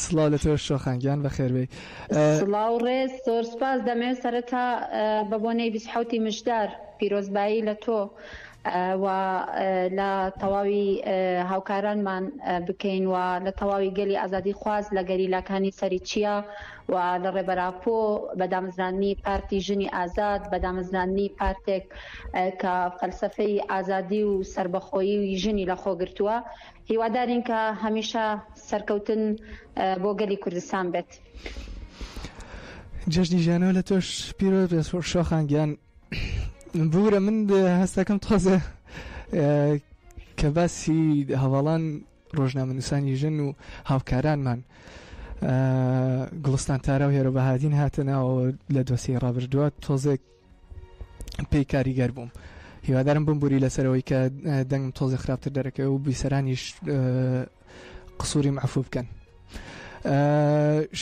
سڵاو لە تۆ شۆخانگیان بەخێر بێ سڵاو ڕێز زۆر سپاس دەمێ سەرەتا بە بۆنەی 27 مشدار پیرۆزبایی لە تۆ و لە تەواوی هاوکارانمان بکەین و لە تەواوی گەلی ئازادی خواز لە گەریلاکانی سەریچیە و لە ڕێبەراپۆ بەدامزرانی پارتی ژنی ئازاد بەدامزرانی پارتێک کە فەلسفەی ئازادی و سربەخۆیی و ژنی لە خۆگرتووە هیوادارین کە هەمیشە سەرکەوتن بۆ گەلی کوردستان بێت. جەژنی ژیانەوە لە تۆش پیرۆز شۆخانگیان بورە من هەستەکەم تۆزە کە باسی هەواڵان ڕۆژنامەنووسانی ژن و هاوکارانمان گڵستان تارا و هێرە بەهادین هاتنەوە لە دۆسی ڕابردووە تۆزێک پێی کاریگەر بووم هیوادارم بمبوری لەسەرەوەی کە دەنگم تۆزی خراپتر دەرەکەی و بیسەرانیش قسووری معفو بکەن.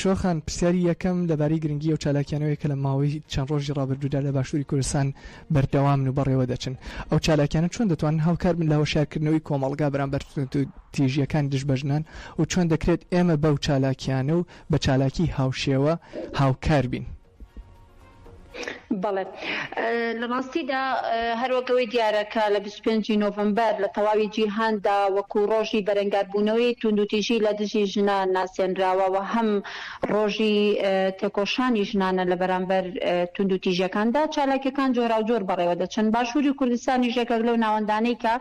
شۆخان پرسیاری یەکەم لەبارەی گرنگی و چالاکیانەوەی کە لە ماوەی چەند ڕۆژی ڕابردوودا لە باشووری کوردستان بەردەوامن و بەڕێوە دەچن ئەو چالاکیانە چۆن دەتوانن هاوکار بن لە هۆشیارکردنەوەی کۆمەڵگا بەرامبەر تیژیەکان دژ بەژنان و چۆن دەکرێت ئێمە بەو چالاکیانە و بە چالاکی هاوشێوە هاوکار بین. بەڵێ لە ڕاستیدا هەروەکەوەی دیارەکە لە 25 نۆڤەمبەر لە تەواوی جیهاندا وەکو ڕۆژی بەرەنگاربوونەوەی توندوتیژی لە دژی ژنان ناسێنراوە و هەم ڕۆژی تێکۆشانی ژنانە لە بەرامبەر توندوتیژیەکاندا چالاکیەکان جۆرا و جۆر بەڕێوە دەچن باشووری کوردستانی ژێکێک لەو ناوەندانەی کە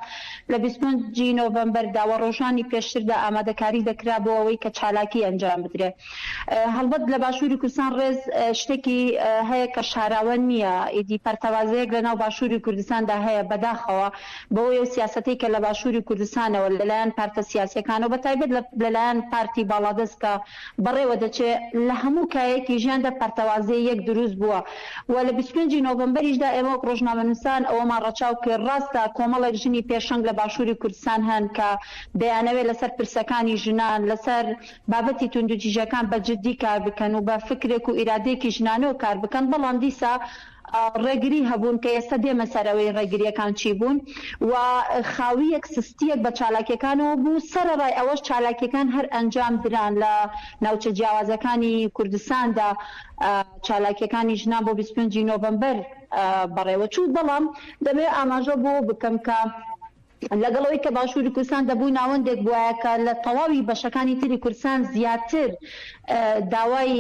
لە 25 نۆڤەمبەردا و ڕۆژانی پێشتردا ئامادەکاری دەکرا بۆ ئەوەی کە چالاکی ئەنجام بدرێت هەڵبەت لە باشووری کوردستان ڕێز شتێکی هەیە کە شاراوە نییە ئیدی پەرتەوازەیەک لە ناو باشووری کوردستاندا هەیە بەداخەوە بەوەی سیاسەتی کە لە باشووری کوردستانەوە لەلایەن پارتە سیاسیەکان و بەتایبەت لەلایەن پارتی باڵادەست کە بەڕێوە دەچێت لە هەموو کایەکی ژیاندا پەرتەوازەیە یەک دروست بووە و لە 25 نۆڤەمبەریشدا ئێمە وەک ڕۆژنامەنووسان ئەوەمان ڕەچاو کرد ڕاستە کۆمەڵێک ژنی پێشەنگ لە باشووری کوردستان هەن کە دەیانەوێت لەسەر پرسەکانی ژنان لەسەر بابەتی توندوتیژیەکان بە جددی کار بکەن و بە فکرێک و ئیرادەیەکی ژنانەوە کار بکەن بەڵام دیسا ڕێگری هەبوون کە ئێستا دێمە سەرەوەی ڕێگریەکان چی بوون و خاویەک سستیەک بە چالاکیەکانەوە بوو سەرەڕای ئەوەش چالاکیەکان هەر ئەنجام دران لە ناوچە جیاوازەکانی کوردستاندا چالاکیەکانی ژنان بۆ 25 نۆڤەمبەر بەڕێوە چوو بەڵام دەبێت ئاماژە بۆ بکەم کە لەگەڵەوەی کە باشووری کوردستان دەبووی ناوەندێک بووایە کە لە تەواوی بەشەکانی تری کوردستان زیاتر داوای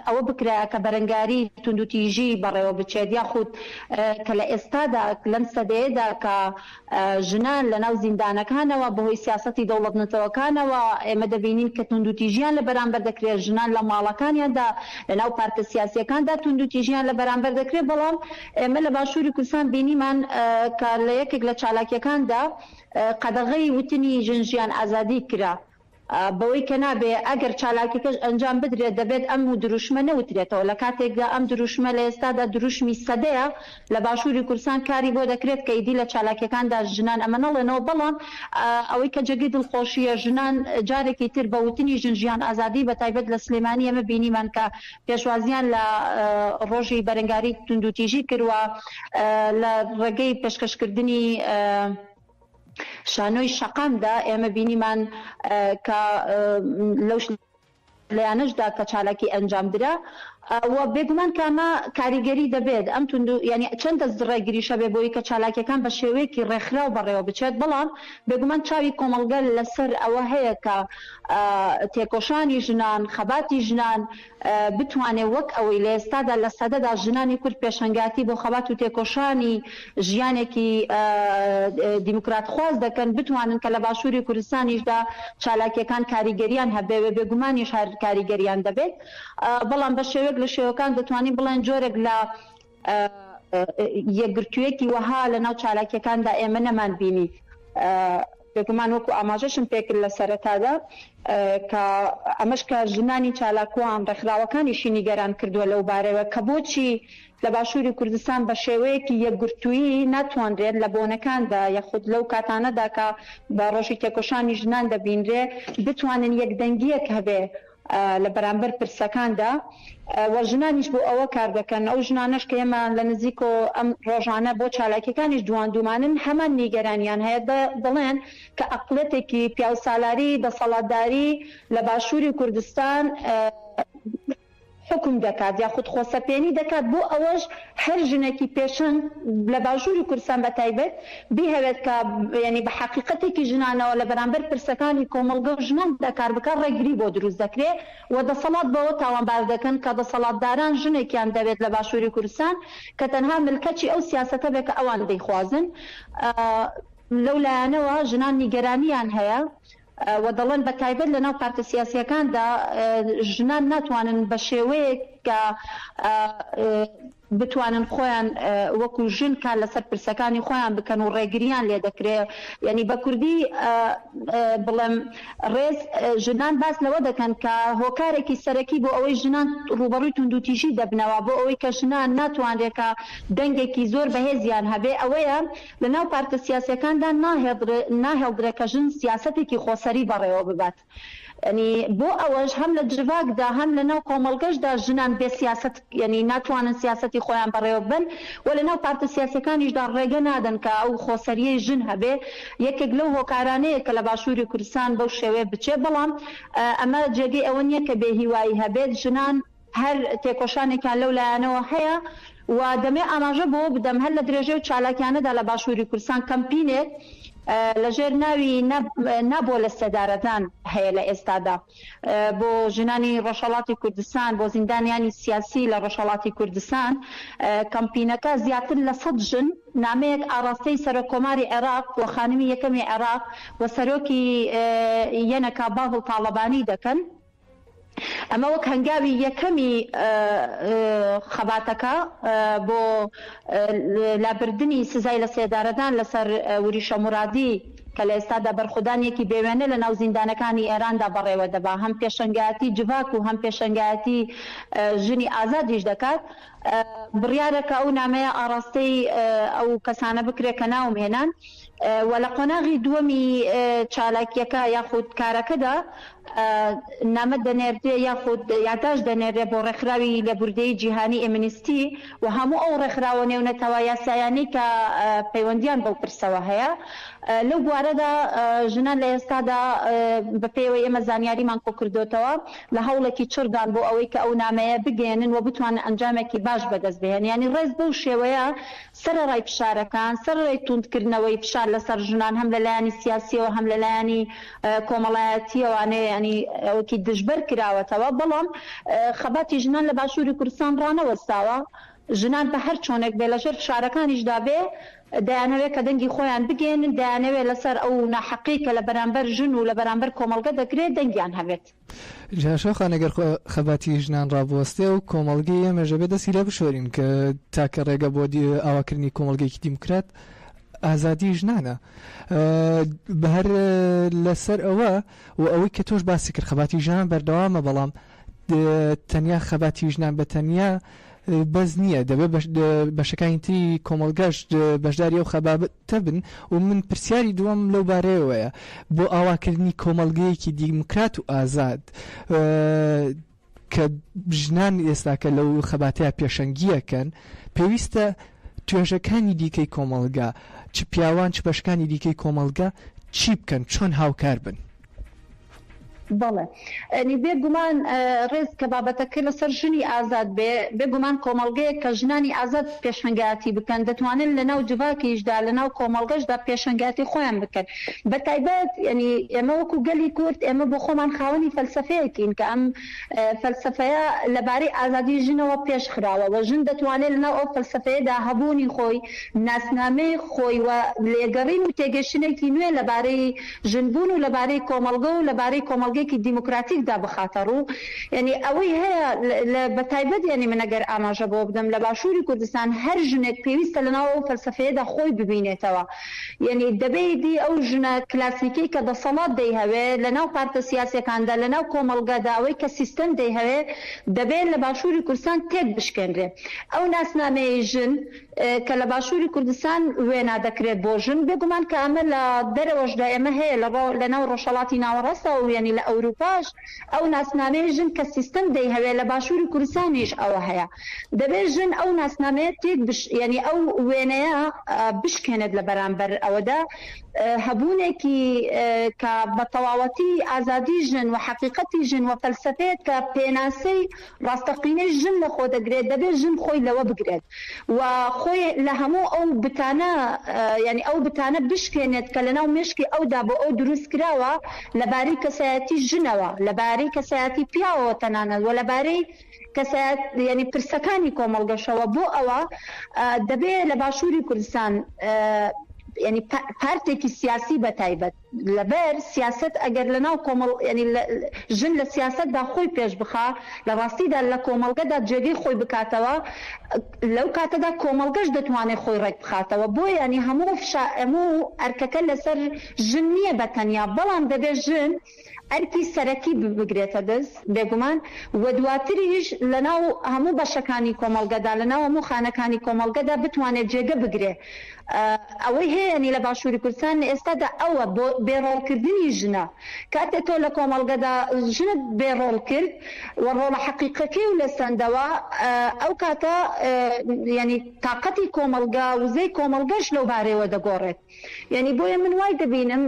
ئەوە بکرایە کە بەرەنگاری توندوتیژی بەڕێوە بچێت یاخود کە لە ئێستادا لەم سەدەیەدا کە ژنان لە ناو زیندانەکانەوە بەهۆی سیاسەتی دەوڵەتنەتەوەکانەوە ئێمە دەبینین کە توندوتیژیان لە بەرامبەر دەکرێت ژنان لە ماڵەکانیاندا لە ناو پارتە سیاسیەکاندا توندوتیژیان لە بەرامبەر دەکرێت بەڵام ئێمە لە باشووری کوردستان بینیمان کە لە یەکێک لە چالاکیەکان قەدەغەی وتنی ژنجیان ئازادی کرا بەوەی کە نابێ ئەگەر چالاکیەکەش ئەنجام بدرێت دەبێت ئەم و دروشمە نەوترێتەوە لە کاتێکدا ئەم دروشمە لە ئێستادا دروشمی سەدەیە لە باشووری کوردستان کاری بۆ دەکرێت کە ئیدی لە چالاکیەکاندا ژنان ئەمە نەڵێنەوە بەڵام ئەوەی کە جێگەی دڵخۆشیە ژنان جارێکی تر بەوتنی ژیان ئازادی بە تایبەت لە سلێمانی ئەمە بینیمان کە پێشوازیان لە ڕۆژی بەرەنگاری توندوتیژی کردووە لە ڕێگەی پێشکەشکردنی شانۆی شەقامدا ئێمە بینیمان کە لەو لایەنەشدا کە چالاکی ئەنجام درا و بێگومان کامە کاریگەری دەبێت ئەم ینی چەندە ڕێگریشە بێ بۆی کە چالاکیەکان بە شێوەیەکی ڕێکخراو بەڕێوە بچێت بەڵام بێگومان چاوی کۆمەڵگە لەسەر ئەوە هەیە کە تێکۆشانی ژنان خەباتی ژنان بتوانێت وەک ئەوەی لە ئێستادا لە سەدەدا ژنانی کورد پێشەنگاتی بۆ خەبات و تێکۆشانی ژیانێکی دیموکرات خواز دەکەن بتوانن کە لە باشووری کوردستانیشدا چالاکیەکان کاریگەریان هەبێ بێگومانیش هەر کاریگەریان دەبێت بەڵام بە شێوەیەک لە شێوەکان دەتوانین بڵێن جۆرێک لە یەکگرتوویەکی وەها لە ناو چالاکیەکاندا ئێمە نەمان بینی بێگومان وەکو ئاماژەشم پێکرد لە سەرەتادا کە ئەمەش کە ژنانی چالاکوان ڕێکخراوەکانیشی نیگەران کردووە لەو بارەوە کە بۆچی لە باشووری کوردستان بە شێوەیەکی یەکگرتووی ناتوانرێت لە بۆنەکاندا یاخود لەو کاتانەدا کە بە ڕۆژی تێکۆشانی ژنان دەبینرێ بتوانن یەکدەنگیەک هەبێ لە بەرامبەر پرسەکاندا و ژنانیش بۆ ئەوە کار دەکەن ئەو ژنانش کە ئێمە لە نزیک و ئەم ڕۆژانە بۆ چالاکیەکانیش دومانن هەمان نیگەرانیان هەیە دەڵێن کە ئەقڵێتێکی پیاوسالاری دەسەڵاتداری لە باشووری کوردستان حکم دەکات یاخود خۆسەپێنی دەکات بۆ ئەوەش هەر ژنێکی پێشن لە باشووری کوردستان بە تایبەت بیهەوێت کە ینی بە حقیقەتێکی ژنانەوە لە بەرامبەر پرسەکانی کۆمەڵگە و ژنان دەکار بکات ڕێگری بۆ دروست دەکرێت و دەسەڵات بەوە تاوانبار دەکەن کە دەسەڵاتداران ژنێکیان دەبێت لە باشووری کوردستان کە تەنها ملکەچی ئەو سیاسەتە بێت کە ئەوان دەیخوازن لەو لایەنەوە ژنان نیگەرانیان هەیە و دەڵێن بە تایبەت لە ناو پارتە سیاسیەکاندا ژنان ناتوانن بە شێوەیەک کە بتوانن خۆیان وەکو ژن کار لەسەر پرسەکانی خۆیان بکەن و ڕێگریان لێ دەکرێت یعنی بە کوردی بڵێم ڕێز ژنان باس لەوە دەکەن کە هۆکارێکی سەرەکی بۆ ئەوەی ژنان ڕوبەڕووی توندوتیژی دەبنەوە بۆ ئەوەی کە ژنان ناتوانرێت کە دەنگێکی زۆر بەهێزیان هەبێ ئەوەیە لە ناو پارتە سیاسیەکاندا ناهێڵدرێت کە ژن سیاسەتێکی خۆسەری بەڕێوە ببات ینی بۆ ئەوەش هەم لە جڤاکدا هەم لە ناو کۆمەڵگەشدا ژنان بێ سیاست ینی ناتوانن سیاسەتی خۆیان بەڕێوە بن و لە ناو پارتە سیاسیەکانیشدا ڕێگە نادەن کە ئەو خۆسەریەی ژن هەبێ یەکێک لەو هۆکارانەیە کە لە باشووری کوردستان بەو شێوەیە بچێ بەڵام ئەمە جێگەی ئەوە نییە کە بێهیوایی هەبێت ژنان هەر تێکۆشانێکیان لەو لایەنەوە هەیە و دەمێ ئاماژە بۆ بدەم هەر لە درێژەی و چالاکیانەدا لە باشووری کوردستان کەمپینێک لەژێر ناوی نابۆ لە سەدارەتان هەیە لە ئێستادا بۆ ژنانی ڕۆژهەڵاتی کوردستان بۆ زیندانیانی سیاسی لە ڕۆژهەڵاتی کوردستان کەمپینەکە زیاتر لە 100 ژن نامەیەک ئاڕاستەی سەرۆکۆماری عێراق و خانمی یەکەمی عێراق و سەرۆکی یەنەکا باڵ تاڵەبانی دەکەن ئەمە وەک هەنگاوی یەکەمی خەباتەکە بۆ لابردنی سزای لە سێدارەدان لەسەر وریشە مرادی کە لە ئێستادا بەرخودانێکی بێوێنە لە ناو زیندانەکانی ئێراندا بەڕێوە دەبا هەم پێشەنگایەتی جڤاک و هەم پێشەنگایەتی ژنی ئازادیش دەکات بڕیارەکە ئەو نامەیە ئاڕاستەی ئەو کەسانە بکرێت کە ناومێنان و لە قۆناغی دووەمی چالاکیەکە یاخود کارەکەدا نامە دەنێردێ یاخود یادداشت دەنێرێ بۆ ڕێکخراوی لێبوردەیی جیهانی ئێمنیستی و هەموو ئەو ڕێکخراوە نێونەتەوە یاسایانەی کە پەیوەندیان بەو پرسەوە هەیە لەو بوارەدا ژنان لە ئێستادا بەپێوەی ئێمە زانیاریمان کۆ کردوتەوە لە هەوڵێکی چردان بۆ ئەوەی کە ئەو نامەیە بگێنن و بتوانن ئەنجامێکی باش بەدەست بهێن ینی ڕێز بەو شێوەیە سەرەڕای فشارەکان سەرڕای توندکردنەوەی فشار لەسەر ژنان هەم لەلایەنی سیاسیەوە هەم لەلایەنی کۆمەڵایەتیەوانەیە ینی ئەوەکی دژبەر کراوەتەوە بەڵام خەباتی ژنان لە باشووری کوردستان ڕانەوەستاوە ژنان بە هەر چۆنێک بێ لەژێر فشارەکانیشدا بێ دەیانەوێت کە دەنگی خۆیان بگێنن دەیانەوێت لەسەر ئەو ناحەقی کە لە بەرامبەر ژن و لە بەرامبەر کۆمەڵگە دەکرێت دەنگیان هەبێت جاشەخان ئەگەر خەباتی ژنان ڕابوەستێ و کۆمەڵگەی ئێمەژە بێ دەستی لە بشۆرین کە تاکە ڕێگە بۆ ئاواکردنی کۆمەڵگەیەکی دیموکرات ئازادی ژنانە بەهەر لەسەر ئەوە و ئەوەی کە تۆش باسی کرد خەباتی ژنان بەردەوامە بەڵام تەنیا خەباتی ژنان بە تەنیا بەس نییە دەبێت بەشەکانی تری کۆمەڵگەشت بەشداری ئەو خەباتە بن و من پرسیاری دووەم لەو بارەیەوەیە بۆ ئاواکردنی کۆمەڵگەیەکی دیموکرات و ئازاد کە ژنان ئێستاکە لەو خەباتەیە پێشەنگیەکەن پێویستە توێژەکانی دیکەی کۆمەڵگا چ پیاوان چ بەشەکانی دیکەی کۆمەڵگا چی بکەن چۆن هاوکار بن بەڵێ ئەنی بێگومان ڕێز کە بابەتەکە لەسەر ژنی ئازاد بێگومان کۆمەڵگەیە کە ژنانی ئازاد پێشنگاتی بکەن دەتوانن لە ناو جوواکیشدا لە ناو کۆمەڵگەشدا پێشنگاتی خۆیان بکەن بە تایبەت ینی ئێمە وەکو گەلی کورد ئێمە بۆ خۆمان خاوەنی فەلسەفەیەکین کە ئەم فەلسەفەیە لەبارەی ئازادی ژنەوە پێشخراوە و ژن دەتوانێت لە ناو ئەو فەلسەفەیەدا هەبوونی خۆی ناسنامەی خۆی و لێگەڕین و تێگەشتنێکی نوێ لەبارەی ژنبوون و لەبارەی کۆمەڵگە و لەبارەی کۆمەڵگەیەکی دیموکراتیکدا بخاتە ڕوو یعنی ئەوەی هەیە بە تایبەت یعنی من ئەگەر ئاماژە بۆ بدەم لە باشووری کوردستان هەر ژنێک پێویستە لەناو ئەو فەلسەفەیەدا خۆی ببینێتەوە یعنی دەبێتی ئەو ژنە کلاسیکەی کە دەسەڵات دەیهەوێ لەناو پارتە سیاسیەکاندا لەناو کۆمەڵگەدا ئەوەی کە سیستەم دەیهەوێ دەبێت لە باشووری کوردستان تێک بشکێنرێ ئەو ناسنامەی ژن کە لە باشووری کوردستان وێنا دەکرێت بۆ ژن بێگومان کە ئەمە لە دەرەوەشدا ئێمە هەیە لەناو ڕۆژهەڵاتی ناوەڕاستە و یعنی لە ئەوروپاش ئەو ناسنامەی ژن کە سیستەم دەیهەوێ لە باشووری کوردستانیش ئەوە هەیە دەبێت ژن ئەو ناسنامەیە تێک یعنی ئەو وێنەیە بشکێنێت لە بەرامبەر ئەوەدا هەبوونێکی کە بە تەواوەتی ئازادی ژن و حقیقەتی ژن و فەلسەفەیەک کە پێناسەی ڕاستەقینەی ژن لە خۆ دەگرێت دەبێت ژن خۆی لەوە بگرێت و خۆی لە هەموو ئەو بتانە ینی ئەو بتانە بشکێنێت کە لەناو مشکی ئەودا بۆ ئەو دروست کراوە لەبارەی کەسایەتی ژنەوە لەبارەی کەسایەتی پیاوەوە تەنانەت و لەبارەی کەسایەت ینی پرسەکانی کۆمەڵگەشەوە بۆ ئەوە دەبێت لە باشووری کوردستان ینی پارتێکی سیاسی بە تایبەت لەبەر سیاست ئەگەر لەناو کۆمەڵ ینی ژن لە سیاستدا خۆی پێش بخا لە ڕاستیدا لە کۆمەڵگەدا جێگەی خۆی بکاتەوە لەو کاتەدا کۆمەڵگەش دەتوانێت خۆی ڕێک بخاتەوە بۆ ینی هەموو ئەرکەکە لەسەر ژن نییە بە تەنیا بەڵام دەبێت ژن ئەرکی سەرەکی بگرێتە دەست بێگومان و دواتریش لەناو هەموو بەشەکانی کۆمەڵگەدا لەناو هەموو خانەکانی کۆمەڵگەدا بتوانێت جێگە بگرێ ئەوەی هەیەنی لە باشووری کوردستان ئێستادا ئەوە بۆ بێڕۆڵکردنی ژنە کاتێک تۆ لە کۆمەڵگەدا ژنت بێڕۆڵ کرد و ڕۆڵە حەقیقەکەی و لە سندەوە ئەو کاتە ینی تااقەتی کۆمەڵگا وزەی کۆمەڵگەش لەو بارەوە دەگۆڕێت یعنی بۆیە من وای دەبینم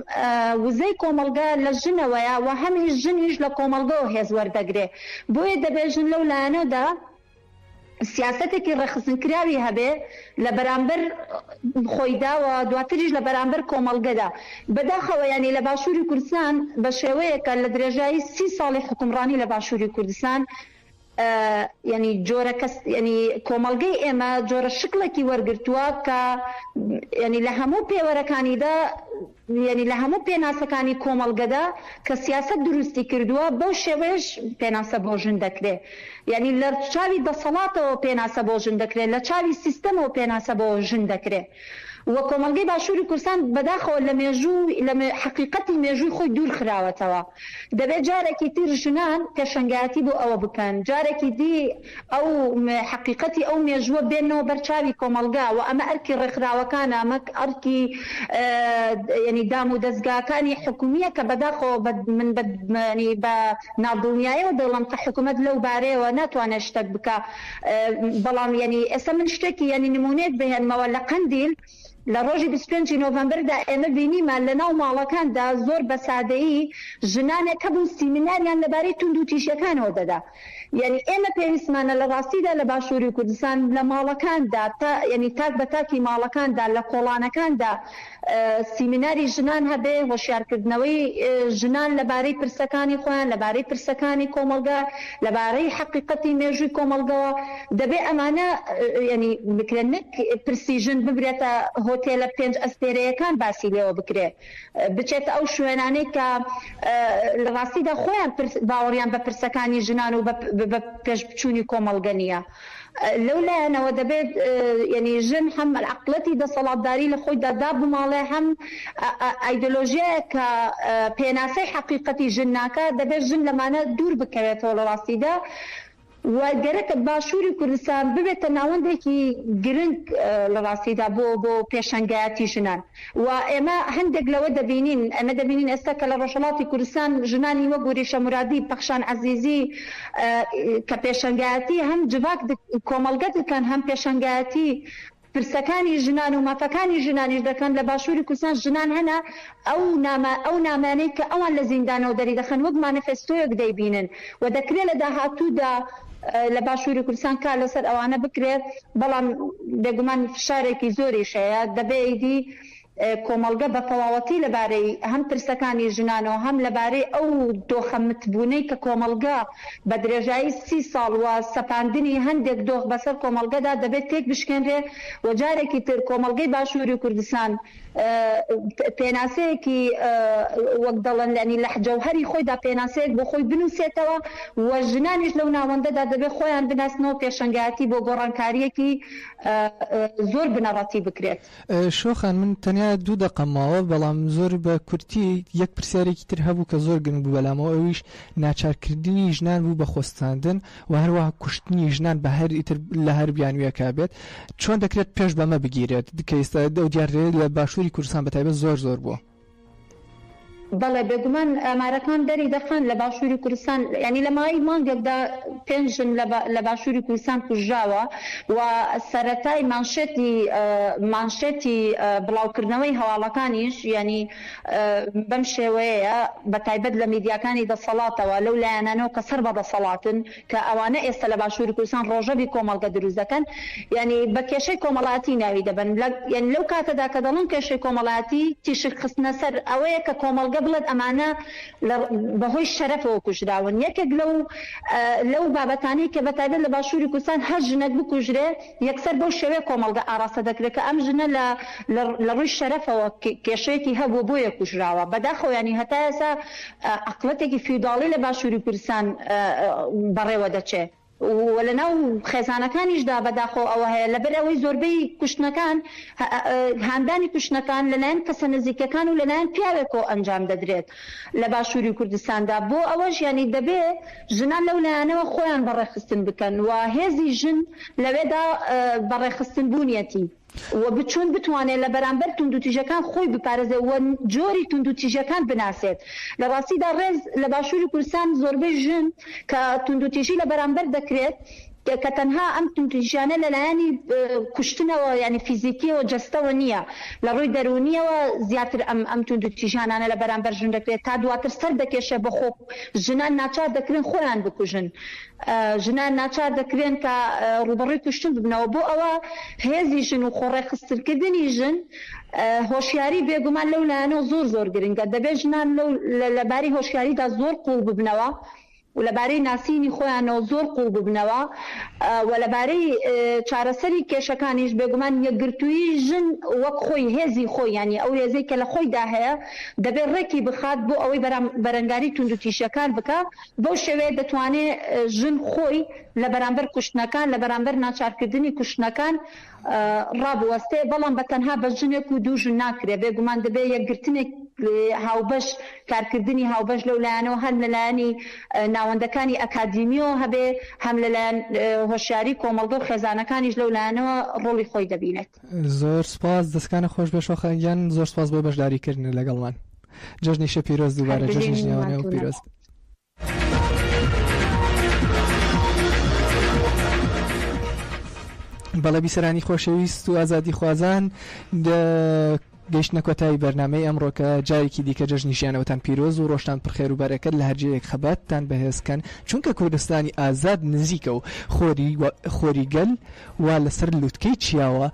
وزەی کۆمەڵگا لە ژنەوەیە و هەمیش ژنیش لە کۆمەڵگەوە هێز وەردەگرێ بۆیە دەبێت ژن لەو لایەنەدا سیاستێکی ڕێخستنکراوی هەبێ لە بەرامبەر خۆیدا و دواتریش لە بەرامبەر کۆمەڵگەدا بەداخەوە ینی لە باشووری کوردستان بە شێوەیەکە لە درێژایی 30 ساڵی حکومڕانی لە باشووری کوردستان ینی جۆرە کەس ینی کۆمەڵگەی ئێمە جۆرە شکلێکی وەرگرتووە کە ینی لە هەموو پێوەرەکانیدا ینی لە هەموو پێناسەکانی کۆمەڵگەدا کە سیاست دروستی کردووە بەو شێوەیەش پێناسە بۆ ژن دەکرێت یعنی لە چاوی دەسەڵاتەوە پێناسە بۆ ژن دەکرێت لە چاوی سیستەمەوە پێناسە بۆ ژن دەکرێت و کۆمەڵگەی باشووری کوردستان بەداخەوە لە مێژوو لە حقیقەتی مێژووی خۆی دوور خراوەتەوە دەبێت جارێکی تر ژنان پێشەنگاتی بۆ ئەوە بکەن جارێکی دی ئەو حقیقەتی ئەو مێژووە بێنەوە بەرچاوی کۆمەڵگا و ئەمە ئەرکی ڕێکخراوەکانە ئەمە ئەرکی ینی دام و دەستگاکانی حکومیە کە بەداخەوە من بە ناودڵنیاییەوە دەڵم کە حکوومەت لەو بارەیەوە ناتوانێت شتێک بکە بەڵام ینی ئێستا من شتێکی ینی نمونێت بهێنمەوە لە قەندیل لە ڕۆژی 25 نۆڤەمبەردا ئێمە بینیمان لە ناو ماڵەکاندا زۆر بە سادەیی ژنانێک هەبوون سیمیناریان لەبارەی توند و تیشەکانەوە دەدا یعنی ئێمە پێویستمانە لە ڕاستیدا لە باشووری کوردستان لە ماڵەکاندا ینی تاک بە تاکی ماڵەکاندا لە کۆڵانەکاندا سیمیناری ژنان هەبێ هۆشیارکردنەوەی ژنان لەبارەی پرسەکانی خۆیان لەبارەی پرسەکانی کۆمەڵگا لەبارەی حقیقەتی مێژووی کۆمەڵگەوە دەبێ ئەمانە ینی بکرێنک پرسی ژن ببرێتە هۆتێلە 5 ئەستێرەیەکان باسی لێەوە بکرێ بچێت ئەو شوێنانەی کە لە ڕاستیدا خۆیان باوەڕیان بە پرسەکانی ژنان و بە پێشبچوونی کۆمەڵگە نیە لەولایەنەوە دەبێت ینی ژن هەم عقلەتی دەسەڵاتداری لە خۆی دەدا بماڵێ هەم ئایدۆلۆژیایە کە پێناسەی حقیقەتی ژن ناکە دەبێت ژن لەمانە دوور بکەوێتەوە لە ڕاستیدا و گەرەکە باشووری کوردستان ببێتە ناوەندێکی گرنگ لە ڕاستیدا بۆ پێشەنگایەتی ژنان و ئێمە هەندێک لەوە دەبینین ئێستا کە لە ڕۆژهەڵاتی کوردستان ژنانی وەک گوریشە مرادی پەخشان عەزیزی کە پێشەنگایەتی هەم جوواک کۆمەڵگە دەکەن هەم پێشەنگایەتی پرسەکانی ژنان و مافەکانی ژنانیش دەکەن لە باشووری کوردستان ژنان هەنا ئەو نامانەی کە ئەوان لە زیندانەوە دەری دەخەن وەک مانیفێستۆیەک دەیبینن و دەکرێت لە داهاتوودا لە باشووری کوردستان کار لەسەر ئەوانە بکرێت بەڵام بێگومان فشارێکی زۆریش هەیە دەبێتی کۆمەڵگە بە تەواوەتی لەبارەی هەم ترسەکانی ژنانەوە هەم لەبارەی ئەو دۆخەمتبوونەی کە کۆمەڵگە بە درێژایی 30 ساڵ وە سەپاندنی هەندێک دۆخ بەسەر کۆمەڵگەدا دەبێت تێک بشکێنرێ و جارێکی تر کۆمەڵگەی باشووری کوردستان پێناسەیەکی وەک دەڵێن لەنی لە جەوهەری خۆیدا پێناسەیەک بۆ خۆی بنووسێتەوە و ژنانیش لەو ناوەندەدا دەبێت خۆیان بناسنەوە پێشەنگایەتی بۆ گۆڕانکاریەکی زۆر بنەڕەتی بکرێت. شۆخان من تەنیا 2 دقەماوە بەڵام زۆر بە کورتی یەک پرسیارێکی تر هەبوو کە زۆر گرنگ بوو بەلامەوە ئەویش ناچارکردنی ژنان بوو بە خۆستاندن و هەروەها کوشتنی ژنان بە هەر ئیتر لە هەر بیانویەکە بێت چۆن دەکرێت پێش بەمە بگیرێت کە ئێستا ئەو دیارێت لە باشووری کوردستان بەتایبەت زۆر بووە. بەڵێ بێگومان ئامارەکان دەری دەخەن لە باشووری کوردستان ینی لە مای مانگێکدا 5 ژن لە باشووری کوردستان کوژراوە و سەرەتای مانشێتی بڵاوکردنەوەی هەواڵەکانیش ینی بەم شێوەیە بەتایبەت لە میدیاکانی دەسەڵاتەوە لەو لایەنانەوە کە سەر بە دەسەڵاتن کە ئەوانە ئێستا لە باشووری کوردستان ڕۆژەوی کۆمەڵگە دروست دەکەن ینی بە کێشەی کۆمەڵایەتی ناوی دەبن ینی لەو کاتەدا کە دەڵێن کێشەی کۆمەڵایەتی تیشک خستنە سەر ئەوەیە کە کۆمەڵگە بڵێت ئەمانە بەهۆی شەرەفەوە کوژراون یەکێک لەو بابەتانی کە بەتایبەت لە باشووری کوردستان هەر ژنێک بکوژرێ یەکسەر بەو شێوەیە کۆمەڵگە ئاراستە دەکرێت کە ئەم ژنە لە ڕووی شەرەفەوە کێشەیەکی هەبوو بۆیە کوژراوە بەداخەوە ینی هەتا ئێستا عەقڵەتێکی فیوداڵی لە باشووری کوردستان بەڕێوە دەچێت و لەناو خێزانەکانیشدا بەداخۆ ئەوە هەیە لەبەر ئەوەی زۆربەی کوشتنەکان هاندانی کوشتنەکان لەلایەن کەسە نزیکەکان و لەلایەن پیاوێکەوە ئەنجام دەدرێت لە باشووری کوردستاندا بۆ ئەوەش ینی دەبێت ژنان لەو لایەنەوە خۆیان بەڕێخستن بکەن و هێزی ژن لەوێدا بەڕێخستن بوونیەتی و بچون بتوانێت لە بەرامبەر توندوتیژەکان خۆی بپارێزێت و جۆری توندوتیژەکان بناسێت لە ڕاستیدا ڕێز لە باشووری کوردستان زۆربەی ژن کە توندوتیژی لە بەرامبەر دەکرێت کە تەنها ئەم توندوتیژانە لەلایەنی کوشتنەوە ینی فیزیکیەوە جەستەوە نییە لە ڕووی دەرونیەوە زیاتر ئەم توندوتیژانانە لە بەرامبەر ژن دەکرێت تا دواتر سەر دەکێشێ بەخۆ ژنان ناچار دەکرێن خۆیان بکوژن ژنان ناچار دەکرێن کە ڕوبەڕووی کوشتن ببنەوە بۆ ئەوە هێزی ژن و خۆڕێخستکردنی ژن هۆشیاری بێگومان لەو لایەنەوە زۆر گرنگە دەبێت ژنان لەباری هۆشیاریدا زۆر قوڵ ببنەوە و لەبارەی ناسینی خۆیانەوە زۆر قوڵ ببنەوە و لەبارەی چارەسەری کێشەکانیش بێگومان یەکگرتووی ژن وەک خۆی هێزی خۆی ینی ئەو هێزەی کە لە خۆیدا هەیە دەبێت ڕێکی بخات بۆ ئەوەی بەرەنگاری توندوتیژەکان بکە بەو شێوەیە دەتوانێت ژن خۆی لە بەرامبەر کوشتنەکان لە بەرامبەر ناچارکردنی کوشتنەکان ڕابوەستێ بەڵام بە تەنها بە ژنێک و دوو ژن ناکرێت بێگومان دەبێت یەکگرتنێک هاوبەش کارکردنی هاوبەش لەو لایەنەوە هەر لەلایەنی ناوەندەکانی ئەکادیمیەوە هەبێ هەم لەلایەن هۆشیاری کۆمەڵگە و خێزانەکانیش لەو لایەنەوە ڕۆڵی خۆی دەبینێت. زۆر سپاس دەستکانە خۆش بە شۆخەنگیان زۆر سپاس بۆ بەشداریکردن لەگەڵمان جەژنی شە پیرۆز دووبارە جەژنی ژنیوانە و پیرۆز. بەڵێ بیسەرانی خۆشەویست و ئازادی خوازان گەیشتنە کۆتایی بەرنامەی ئەمڕۆکە جارێکی دیکە جەژنی ژیانەوەتان پیرۆز و ڕۆژتان پرخێر و بەرەکەت لە هەرجەیەک خەباتتان بەهێزکەن چونکە کوردستانی ئازاد نزیکە و خۆری گەل وا لەسەر لووتکەی چیاوە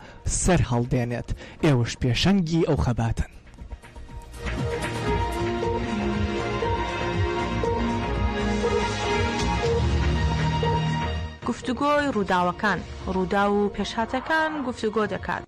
سەر هەڵدێنێت ئێوەش پێشەنگی ئەو خەباتن. گفتوگۆی ڕووداوەکان ڕوودا و پێشهاتەکان گفتوگۆ دەکات.